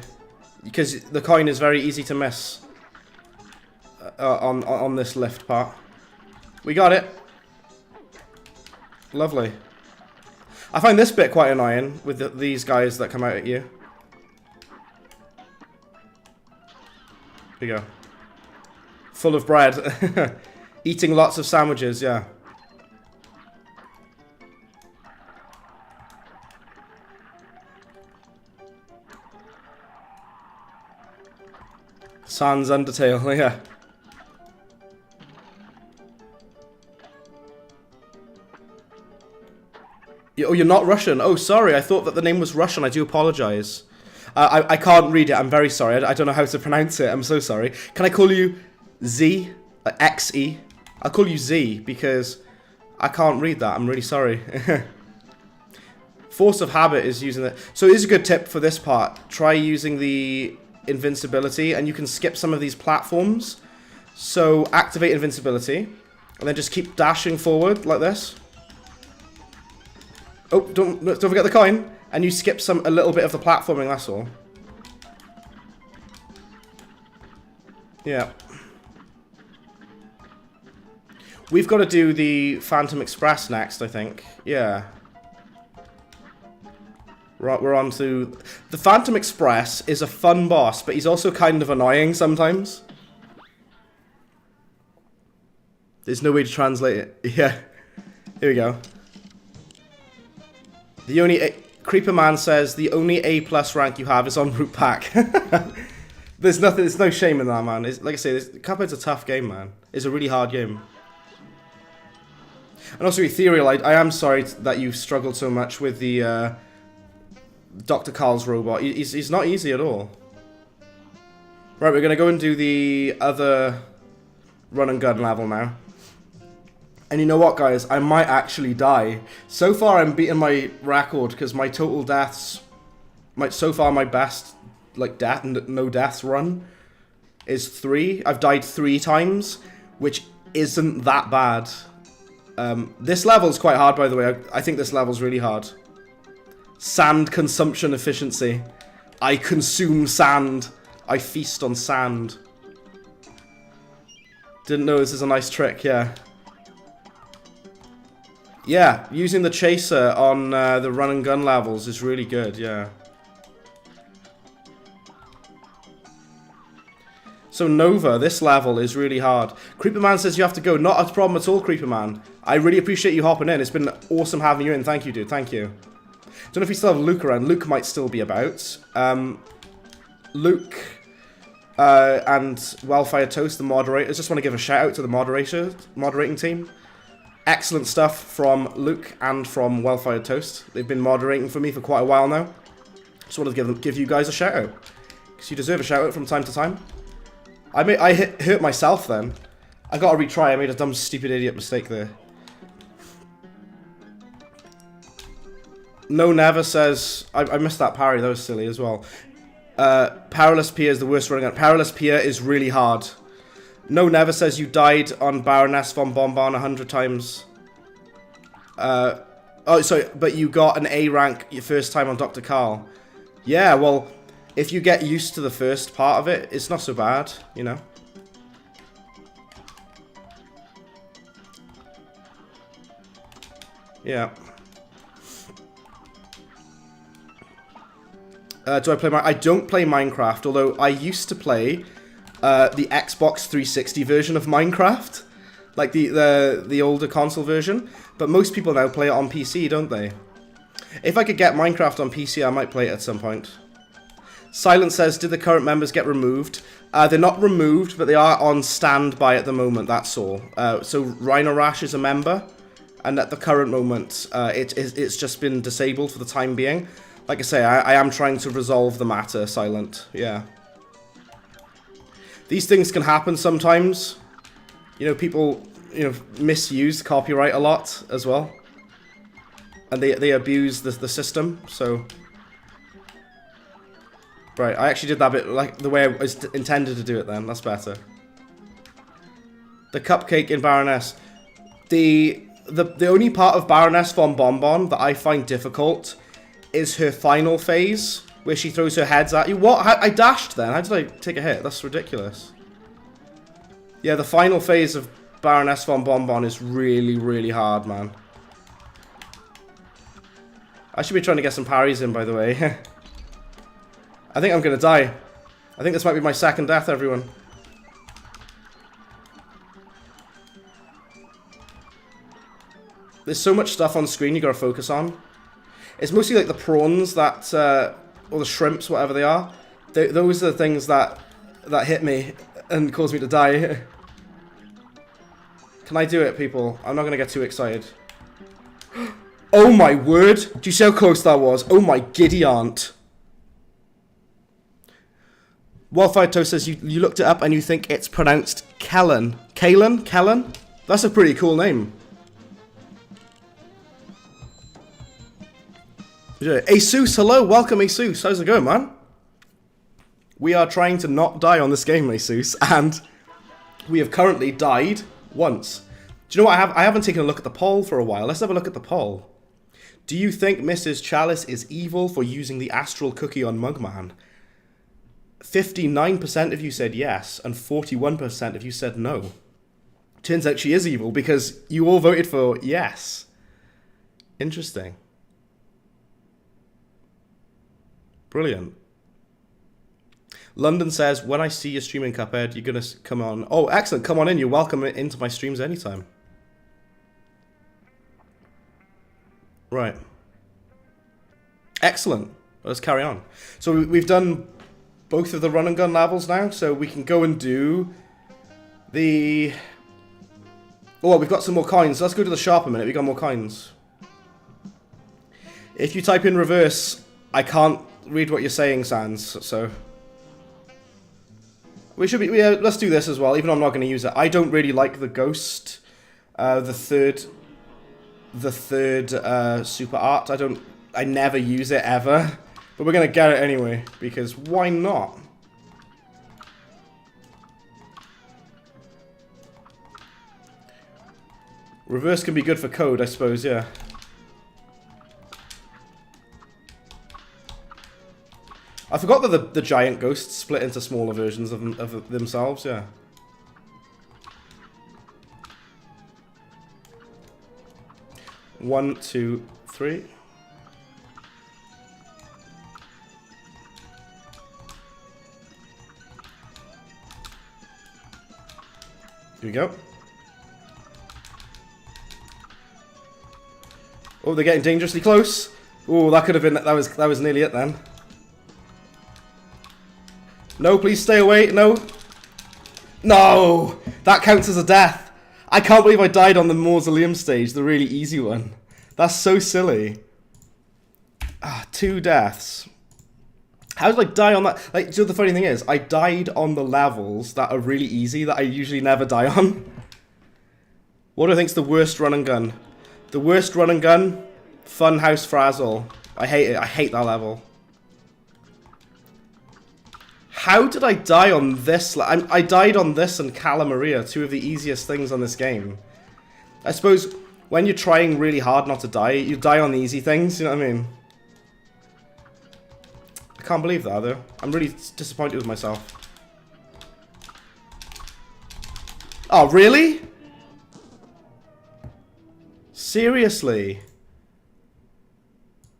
because the coin is very easy to miss. On this lift part. We got it. Lovely. I find this bit quite annoying with these guys that come out at you. Here you go. Full of bread. Eating lots of sandwiches, yeah. Sans Undertale, yeah. Oh, you're not Russian? Oh, sorry, I thought that the name was Russian. I do apologize. I can't read it. I'm very sorry. I don't know how to pronounce it. I'm so sorry. Can I call you Z? X-E? I'll call you Z because I can't read that. I'm really sorry. Force of habit is using it. So it is a good tip for this part. Try using the invincibility and you can skip some of these platforms. So activate invincibility and then just keep dashing forward like this. Oh, don't forget the coin. And you skip a little bit of the platforming, that's all. Yeah. We've got to do the Phantom Express next, I think. Yeah. Right, we're on to... The Phantom Express is a fun boss, but he's also kind of annoying sometimes. There's no way to translate it. Yeah. Here we go. The only... Creeper Man says the only A+ rank you have is on Root Pack. There's no shame in that, man. Like I say, Cuphead's a tough game, man. It's a really hard game. And also, Ethereal, I am sorry that you struggled so much with the Dr. Carl's robot. He's not easy at all. Right, we're gonna go and do the other run and gun level now. And you know what, guys? I might actually die. So far, I'm beating my record because my total deaths, so far my best, like, no deaths run is 3. I've died 3 times, which isn't that bad. This level's quite hard, by the way. I think this level's really hard. Sand consumption efficiency. I consume sand. I feast on sand. Didn't know this is a nice trick, yeah. Yeah, using the chaser on the run and gun levels is really good, yeah. So Nova, this level is really hard. Creeper Man says you have to go. Not a problem at all, Creeper Man. I really appreciate you hopping in. It's been awesome having you in. Thank you, dude. Thank you. Don't know if we still have Luke around. Luke might still be about. Luke and Wildfire Toast, the moderators. Just want to give a shout out to the moderating team. Excellent stuff from Luke and from Wildfire Toast. They've been moderating for me for quite a while now. Just wanted to give you guys a shout out. Because you deserve a shout out from time to time. I hurt myself then. I gotta retry. I made a dumb, stupid, idiot mistake there. No Never says... I missed that parry. That was silly as well. Powerless Pier is the worst running gun. Powerless Pier is really hard. No Never says you died on Baroness von Bonbon 100 times. Oh, sorry, but you got an A rank your first time on Dr. Carl. Yeah, well, if you get used to the first part of it, it's not so bad, you know. Yeah. Do I play I don't play Minecraft, although I used to play the Xbox 360 version of Minecraft, like the older console version. But most people now play it on PC, don't they? If I could get Minecraft on PC, I might play it at some point. Silence says, did the current members get removed? They're not removed, but they are on standby at the moment, that's all. So Rhino Rash is a member, and at the current moment, it's just been disabled for the time being. Like I say, I am trying to resolve the matter, Silent, yeah. These things can happen sometimes. You know, people, misuse copyright a lot as well. And they abuse the system, so... Right, I actually did that bit like the way I was intended to do it then. That's better. The cupcake in Baroness. The only part of Baroness von Bonbon that I find difficult is her final phase, where she throws her heads at you. What? I dashed then. How did I take a hit? That's ridiculous. Yeah, the final phase of Baroness von Bonbon is really, really hard, man. I should be trying to get some parries in, by the way. I think I'm going to die. I think this might be my second death, everyone. There's so much stuff on screen you got to focus on. It's mostly like the prawns that, or the shrimps, whatever they are. Those are the things that that hit me and caused me to die. Can I do it, people? I'm not going to get too excited. Oh my word! Do you see how close that was? Oh my giddy aunt. Wildfire Toast says you looked it up and you think it's pronounced Kellen. Kalen? Kellen? That's a pretty cool name. Asus, hello, welcome Asus. How's it going, man? We are trying to not die on this game, Asus, and we have currently died once. Do you know what? I haven't taken a look at the poll for a while. Let's have a look at the poll. Do you think Mrs. Chalice is evil for using the astral cookie on Mugman? 59% of you said yes, and 41% of you said no. Turns out she is evil because you all voted for yes. Interesting. Brilliant. London says, when I see you streaming Cuphead, you're going to come on. Oh, excellent. Come on in. You're welcome into my streams anytime. Right. Excellent. Let's carry on. So we've done both of the run and gun levels now, so we can go and do the... Oh, we've got some more coins. Let's go to the shop a minute. We've got more coins. If you type in reverse, I can't read what you're saying, Sans, so... We should be... let's do this as well, even though I'm not going to use it. I don't really like the ghost, the third super art. I never use it ever. But we're going to get it anyway, because why not? Reverse can be good for code, I suppose, yeah. I forgot that the giant ghosts split into smaller versions of themselves, yeah. One, two, three. Here we go. Oh, they're getting dangerously close. Oh, that could have been... That was nearly it then. No, please stay away. No. No! That counts as a death. I can't believe I died on the mausoleum stage, the really easy one. That's so silly. Ah, 2 deaths. How did I die on that? Like, so the funny thing is, I died on the levels that are really easy that I usually never die on. What do I think's the worst run and gun? The worst run and gun? Funhouse Frazzle. I hate it. I hate that level. How did I die on this? I died on this and Cala Maria, 2 of the easiest things on this game. I suppose when you're trying really hard not to die, you die on the easy things, you know what I mean? I can't believe that, though. I'm really disappointed with myself. Oh, really? Seriously?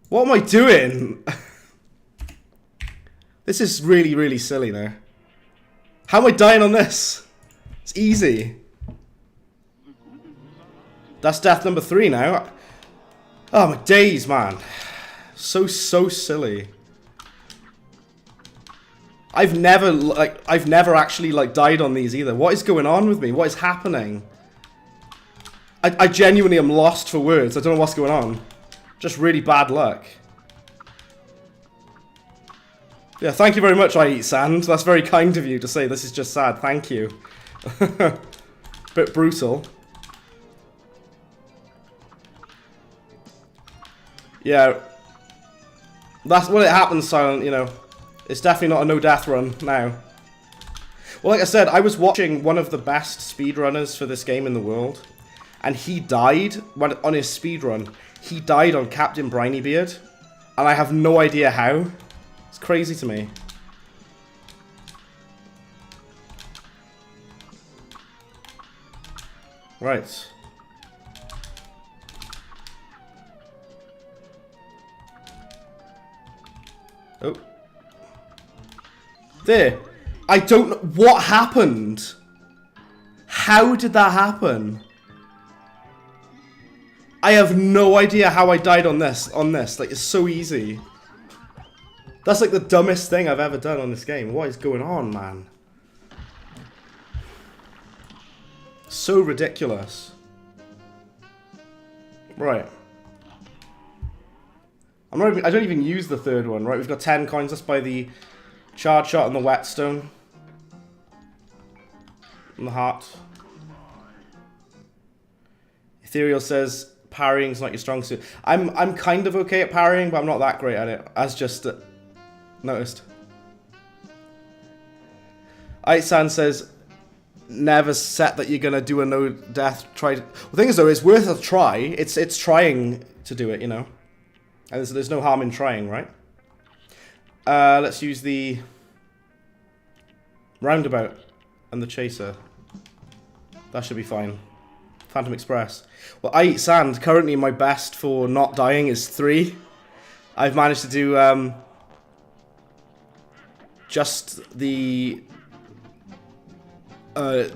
What am I doing? This is really, really silly now. How am I dying on this? It's easy. That's death number 3 now. Oh my days, man. So silly. I've never actually died on these either. What is going on with me? What is happening? I genuinely am lost for words. I don't know what's going on. Just really bad luck. Yeah, thank you very much, I Eat Sand. That's very kind of you to say this is just sad. Thank you. Bit brutal. Yeah. That's when it happens, Silent, you know. It's definitely not a no-death run now. Well, like I said, I was watching one of the best speedrunners for this game in the world. And he died on his speedrun. He died on Captain Brinybeard. And I have no idea how. It's crazy to me. Right. Oh. There. I don't know. What happened? How did that happen? I have no idea how I died on this. Like, it's so easy. That's like the dumbest thing I've ever done on this game. What is going on, man? So ridiculous. Right. I don't even use the third one, right? We've got 10 coins. Let's buy the charge shot and the whetstone. And the heart. Ethereal says parrying's not your strong suit. I'm kind of okay at parrying, but I'm not that great at it, as just noticed. San says never set that you're gonna do a no death try. The thing is though, it's worth a try. It's trying to do it, you know. And there's no harm in trying, right? Let's use the roundabout and the chaser. That should be fine. Phantom Express. Well, I eat sand. Currently, my best for not dying is 3. I've managed to do just the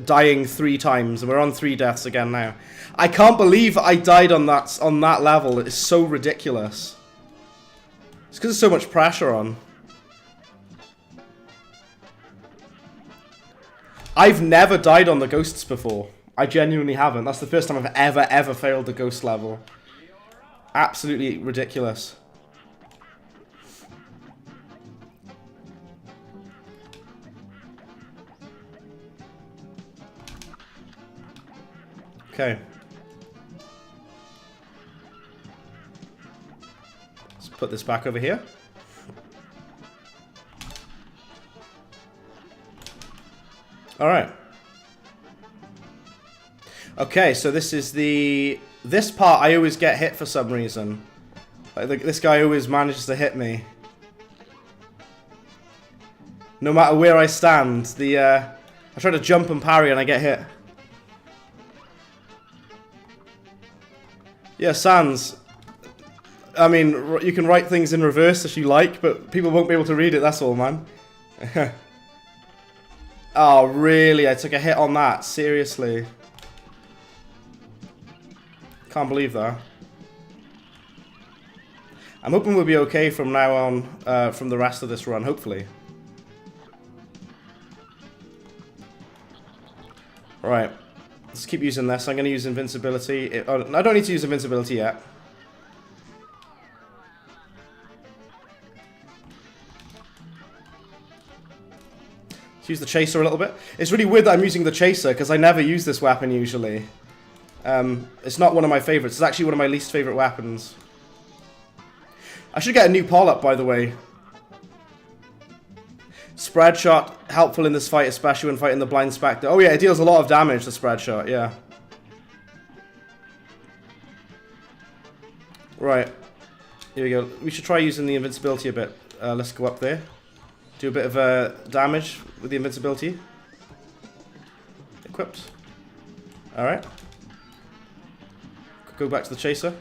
dying 3 times, and we're on 3 deaths again now. I can't believe I died on that level. It's so ridiculous. It's because there's so much pressure on. I've never died on the ghosts before. I genuinely haven't. That's the first time I've ever failed the ghost level. Absolutely ridiculous. Okay. Let's put this back over here. Alright. Okay, so this is this part I always get hit for some reason. Like this guy always manages to hit me. No matter where I stand, I try to jump and parry and I get hit. Yeah, Sans. I mean, you can write things in reverse if you like, but people won't be able to read it, that's all, man. Oh, really? I took a hit on that? Seriously? Can't believe that. I'm hoping we'll be okay from now on, from the rest of this run, hopefully. Right. Let's keep using this. I'm going to use invincibility. I don't need to use invincibility yet. Let's use the chaser a little bit. It's really weird that I'm using the chaser because I never use this weapon usually. It's not one of my favorites. It's actually one of my least favorite weapons. I should get a new poll-up, by the way. Spread shot, helpful in this fight, especially when fighting the blind spectre. Oh yeah, it deals a lot of damage, the spread shot, yeah. Right. Here we go. We should try using the invincibility a bit. Let's go up there. Do a bit of damage with the invincibility. Equipped. Alright. Go back to the chaser.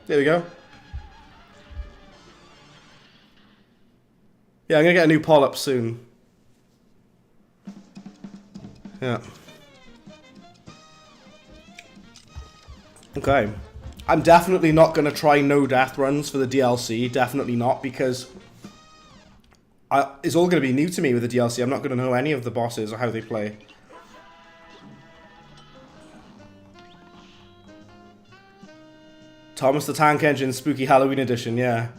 There we go. Yeah, I'm gonna get a new poll-up soon. Yeah. Okay. I'm definitely not gonna try no death runs for the DLC. Definitely not, because it's all gonna be new to me with the DLC. I'm not gonna know any of the bosses or how they play. Thomas the Tank Engine Spooky Halloween Edition, yeah.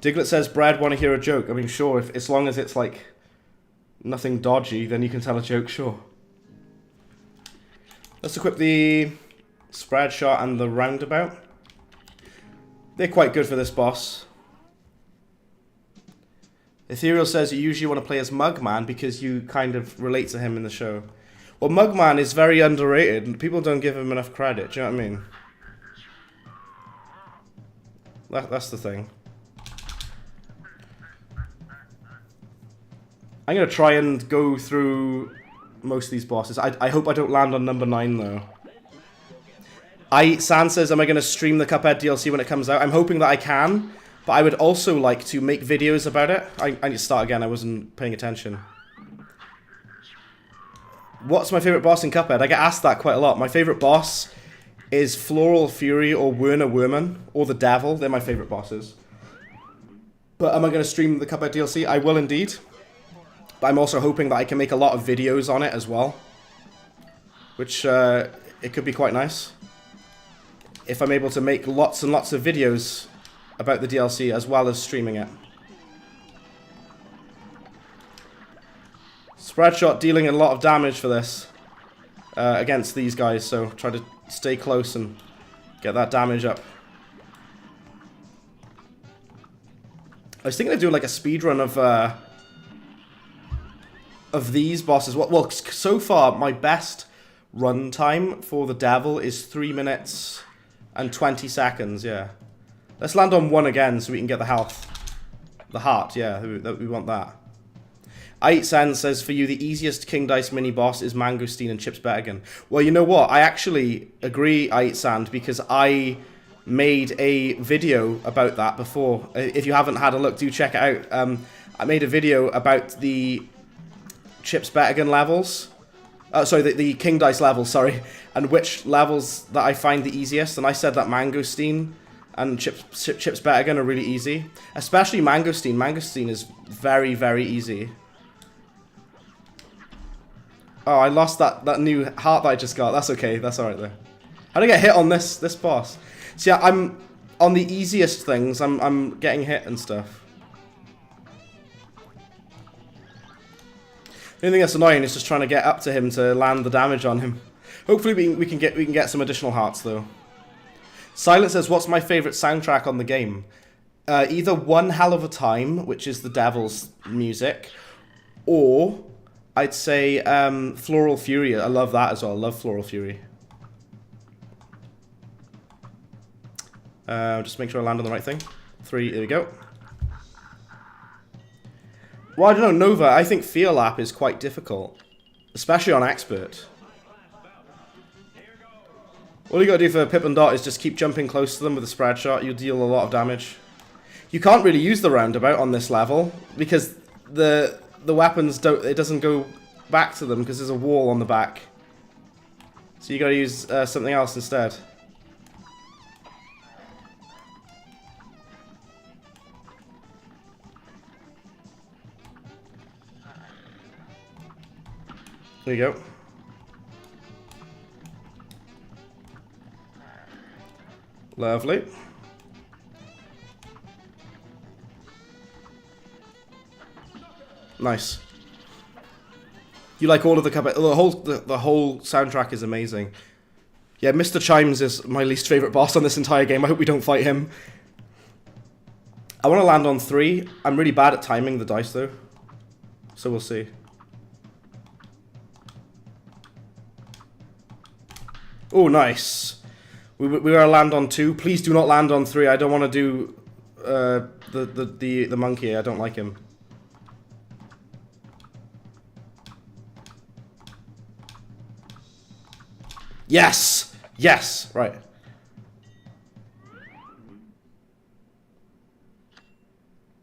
Diglett says, Brad, want to hear a joke? I mean, sure, as long as it's, like, nothing dodgy, then you can tell a joke, sure. Let's equip the spread shot and the roundabout. They're quite good for this boss. Ethereal says you usually want to play as Mugman because you kind of relate to him in the show. Well, Mugman is very underrated. People don't give him enough credit, do you know what I mean? That's the thing. I'm going to try and go through most of these bosses. I hope I don't land on number 9, though. San says, am I going to stream the Cuphead DLC when it comes out? I'm hoping that I can, but I would also like to make videos about it. I need to start again. I wasn't paying attention. What's my favourite boss in Cuphead? I get asked that quite a lot. My favourite boss is Floral Fury or Werner Werman or the Devil. They're my favourite bosses. But am I going to stream the Cuphead DLC? I will indeed. But I'm also hoping that I can make a lot of videos on it as well. Which, it could be quite nice. If I'm able to make lots and lots of videos about the DLC as well as streaming it. Spread shot dealing a lot of damage for this. Against these guys, so try to stay close and get that damage up. I was thinking of doing like a speedrun of these bosses. Well, so far my best run time for the devil is 3 minutes and 20 seconds. Yeah, let's land on one again so we can get the health, the heart. Yeah, we want that. Aitsan says, for you, the easiest King Dice mini-boss is Mangosteen and Chips Bettigan. Well, you know what? I actually agree, Aitsan, because I made a video about that before. If you haven't had a look, do check it out. I made a video about the Chips Bettigan levels. Sorry, the King Dice levels, sorry. And which levels that I find the easiest. And I said that Mangosteen and Chips Bettigan are really easy. Especially Mangosteen. Mangosteen is very, very easy. Oh, I lost that new heart that I just got. That's okay. That's alright though. How did I get hit on this boss? So yeah, I'm on the easiest things. I'm getting hit and stuff. The only thing that's annoying is just trying to get up to him to land the damage on him. Hopefully we can get some additional hearts though. Silent says, "What's my favorite soundtrack on the game?" Either One Hell of a Time, which is the Devil's music, or I'd say Floral Fury. I love that as well. I love Floral Fury. Just make sure I land on the right thing. 3, there we go. Well, I don't know, Nova, I think Fear Lap is quite difficult. Especially on Expert. All you gotta do for Pip and Dot is just keep jumping close to them with a spread shot. You'll deal a lot of damage. You can't really use the roundabout on this level, because the weapons don't, it doesn't go back to them because there's a wall on the back. So you gotta use something else instead. There you go. Lovely. Nice. You like all of the Cuphead? The whole soundtrack is amazing. Yeah, Mr. Chimes is my least favorite boss on this entire game. I hope we don't fight him. I want to land on 3. I'm really bad at timing the dice though, so we'll see. Oh, nice. We were to land on 2. Please do not land on 3. I don't want to do the monkey. I don't like him. Yes! Yes! Right.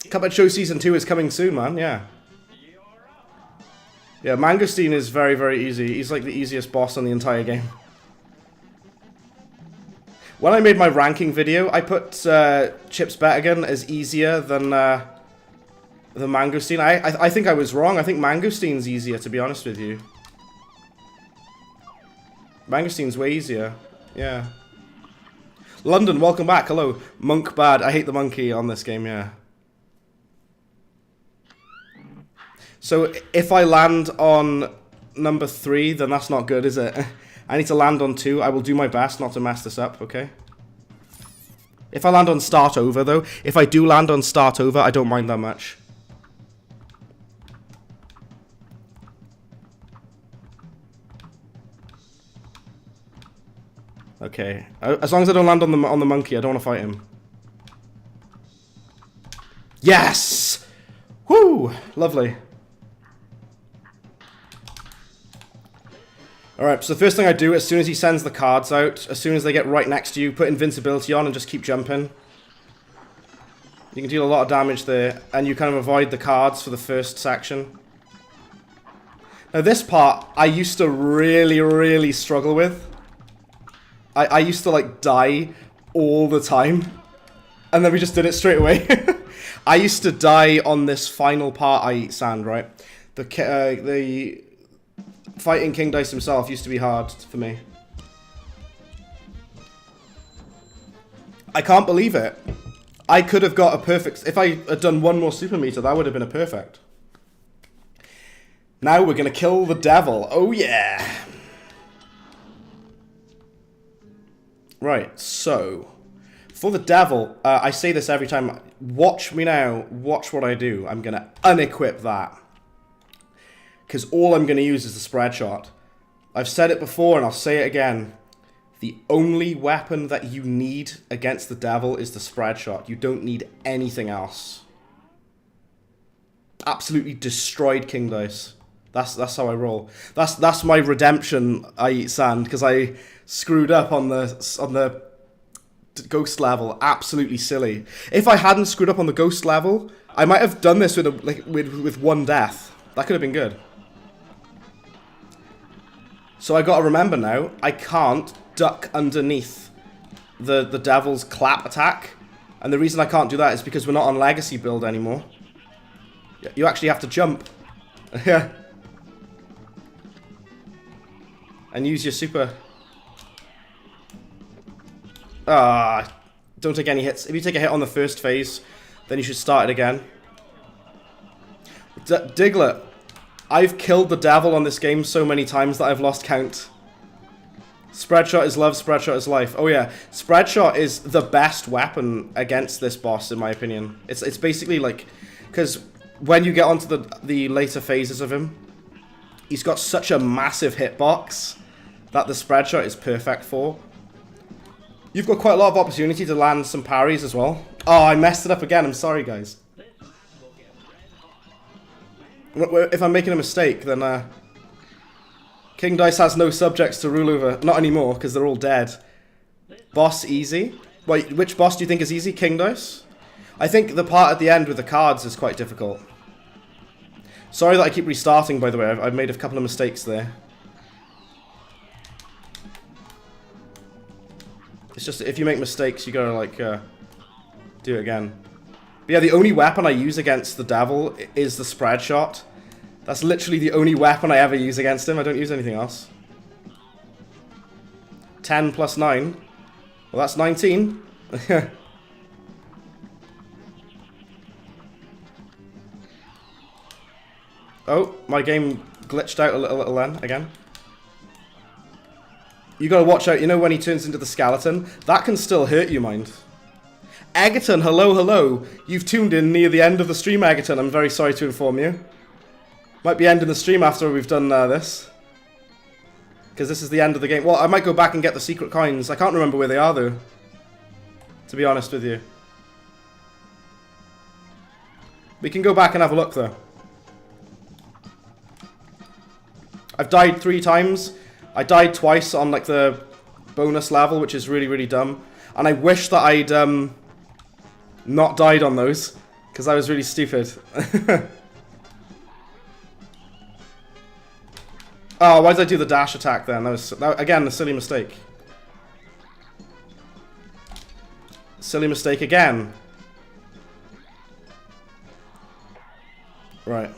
Cuphead Show Season 2 is coming soon, man. Yeah. Yeah, Mangosteen is very, very easy. He's like the easiest boss on the entire game. When I made my ranking video, I put Chips Bettigan as easier than Mangosteen. I think I was wrong. I think Mangosteen's easier, to be honest with you. Mangosteen's way easier. Yeah. London, welcome back. Hello. Monk bad. I hate the monkey on this game, yeah. So if I land on number 3, then that's not good, is it? I need to land on 2. I will do my best not to mess this up, okay? If I land on start over, though, if I do land on start over, I don't mind that much. Okay. As long as I don't land on the monkey, I don't want to fight him. Yes! Woo! Lovely. Alright, so the first thing I do, as soon as he sends the cards out, as soon as they get right next to you, put invincibility on and just keep jumping. You can deal a lot of damage there, and you kind of avoid the cards for the first section. Now this part, I used to really, really struggle with. I used to, like, die all the time. And then we just did it straight away. I used to die on this final part I eat sand, right? The fighting King Dice himself used to be hard for me. I can't believe it. I could have got a perfect... If I had done one more super meter, that would have been a perfect. Now we're going to kill the devil. Oh, yeah. Right, so... For the devil, I say this every time. Watch me now. Watch what I do. I'm going to unequip that. Because all I'm going to use is the spread shot. I've said it before and I'll say it again. The only weapon that you need against the devil is the spread shot. You don't need anything else. Absolutely destroyed King Dice. That's how I roll. That's my redemption. I eat sand because I screwed up on the ghost level. Absolutely silly. If I hadn't screwed up on the ghost level, I might have done this with one death. That could have been good. So I gotta remember now, I can't duck underneath the devil's clap attack. And the reason I can't do that is because we're not on legacy build anymore. You actually have to jump. Yeah. And use your super. Don't take any hits. If you take a hit on the first phase, then you should start it again. Diglett. I've killed the devil on this game so many times that I've lost count. Spreadshot is love, spreadshot is life. Oh yeah, spreadshot is the best weapon against this boss in my opinion. It's basically like, because when you get onto the later phases of him, he's got such a massive hitbox that the spreadshot is perfect for. You've got quite a lot of opportunity to land some parries as well. Oh, I messed it up again. I'm sorry, guys. If I'm making a mistake, then King Dice has no subjects to rule over. Not anymore, because they're all dead. Boss easy? Wait, which boss do you think is easy? King Dice? I think the part at the end with the cards is quite difficult. Sorry that I keep restarting, by the way. I've made a couple of mistakes there. It's just, if you make mistakes, you gotta, like, do it again. But yeah, the only weapon I use against the devil is the spread shot. That's literally the only weapon I ever use against him. I don't use anything else. 10 plus 9. Well, that's 19. Oh, my game glitched out a little then, again. You gotta watch out, you know when he turns into the skeleton? That can still hurt you, mind. Egerton, hello, hello. You've tuned in near the end of the stream, Egerton. I'm very sorry to inform you. Might be ending the stream after we've done this. Because this is the end of the game. Well, I might go back and get the secret coins. I can't remember where they are, though. To be honest with you. We can go back and have a look, though. I've died 3 times. I died twice on, like, the bonus level, which is really, really dumb. And I wish that I'd, not died on those, because I was really stupid. Oh, why did I do the dash attack then? That was, again, a silly mistake. Silly mistake again. Right.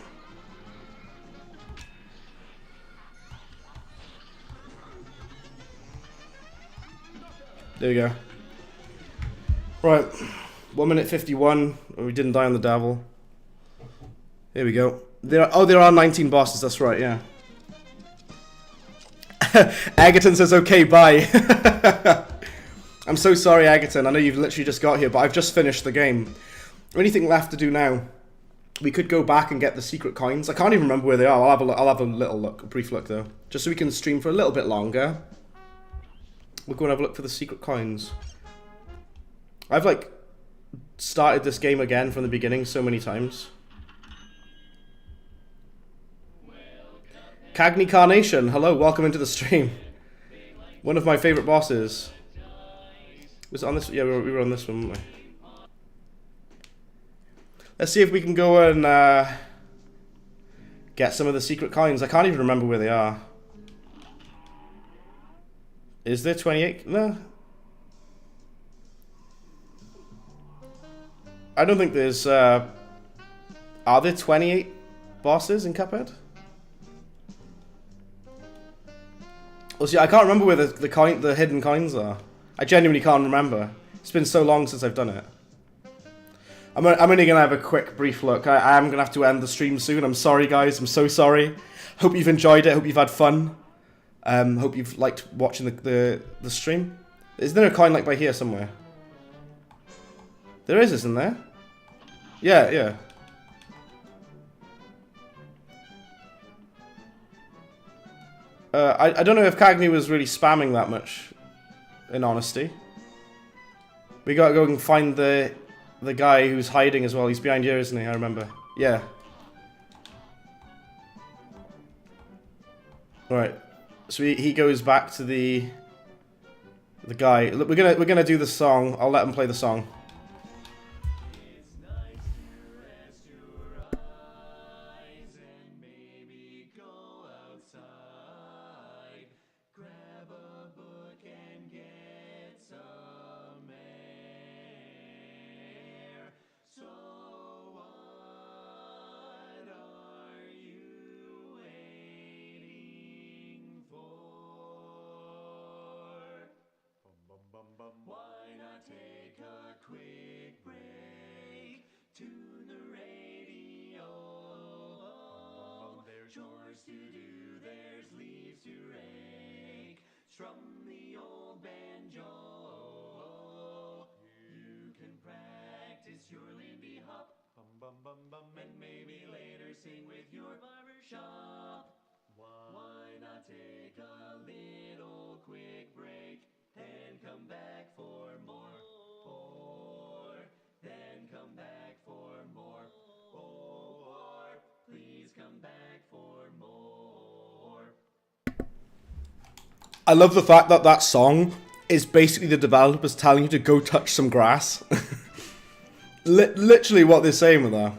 There we go. Right. 1 minute 51. We didn't die on the devil. Here we go. There are 19 bosses. That's right. Yeah. Egerton says, "Okay, bye." I'm so sorry, Egerton. I know you've literally just got here, but I've just finished the game. Anything left to do now? We could go back and get the secret coins. I can't even remember where they are. I'll have a little look, a brief look though, just so we can stream for a little bit longer. We'll go and have a look for the secret coins. I've like started this game again from the beginning so many times. Cagney Carnation, hello, welcome into the stream. One of my favourite bosses. Was it on this? Yeah, we were on this one, weren't we? Let's see if we can go and get some of the secret coins. I can't even remember where they are. Is there 28? No. I don't think there's... are there 28 bosses in Cuphead? Well, see, I can't remember where the hidden coins are. I genuinely can't remember. It's been so long since I've done it. I'm only going to have a quick, brief look. I am going to have to end the stream soon. I'm sorry, guys. I'm so sorry. Hope you've enjoyed it. Hope you've had fun. Hope you've liked watching the stream. Is there a coin like by here somewhere? There is, isn't there? Yeah, yeah. I don't know if Cagney was really spamming that much, in honesty. We gotta go and find the guy who's hiding as well. He's behind here, isn't he? I remember. Yeah. Alright. So he goes back to the guy. Look, we're gonna do the song. I'll let him play the song. Why not take a quick break? Tune the radio. There's chores to do, there's leaves to rake. Strum the old banjo. You can practice your Lindy Hop. And maybe later sing with your barbershop. Why not take a little quick break? Then come back for more. Then come back for more. Please come back for more. I love the fact that that song is basically the developers telling you to go touch some grass. Literally what they're saying with that.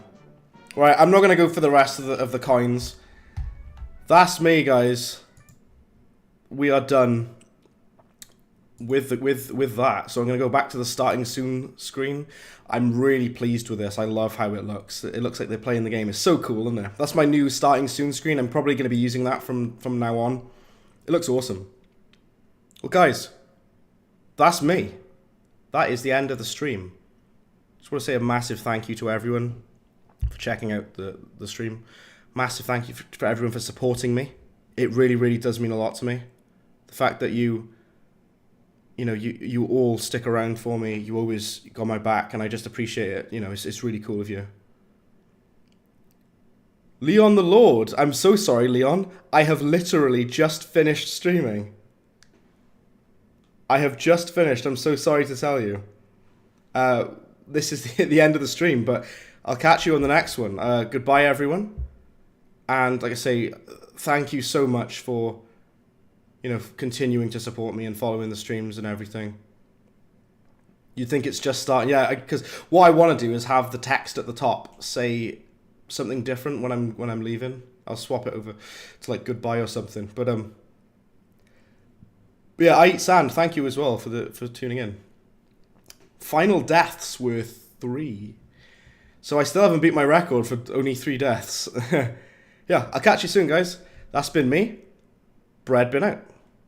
Right, I'm not going to go for the rest of the coins. That's me, guys. We are done with that. So I'm going to go back to the starting soon screen. I'm really pleased with this. I love how it looks. It looks like they're playing the game. It's so cool, isn't it? That's my new starting soon screen. I'm probably going to be using that from now on. It looks awesome. Well, guys, that's me. That is the end of the stream. Just want to say a massive thank you to everyone for checking out the stream. Massive thank you for everyone for supporting me. It really, really does mean a lot to me. The fact that you all stick around for me. You always got my back, and I just appreciate it. You know, it's really cool of you. Leon the Lord. I'm so sorry, Leon. I have literally just finished streaming. I have just finished. I'm so sorry to tell you. This is the end of the stream, but I'll catch you on the next one. Goodbye, everyone. And like I say, thank you so much for, continuing to support me and following the streams and everything. You'd think it's just starting, yeah, because what I want to do is have the text at the top say something different when I'm leaving. I'll swap it over to like goodbye or something. But yeah, I Eat Sand, thank you as well for tuning in. Final deaths were 3. So I still haven't beat my record for only 3 deaths. Yeah, I'll catch you soon, guys. That's been me. Bread been out.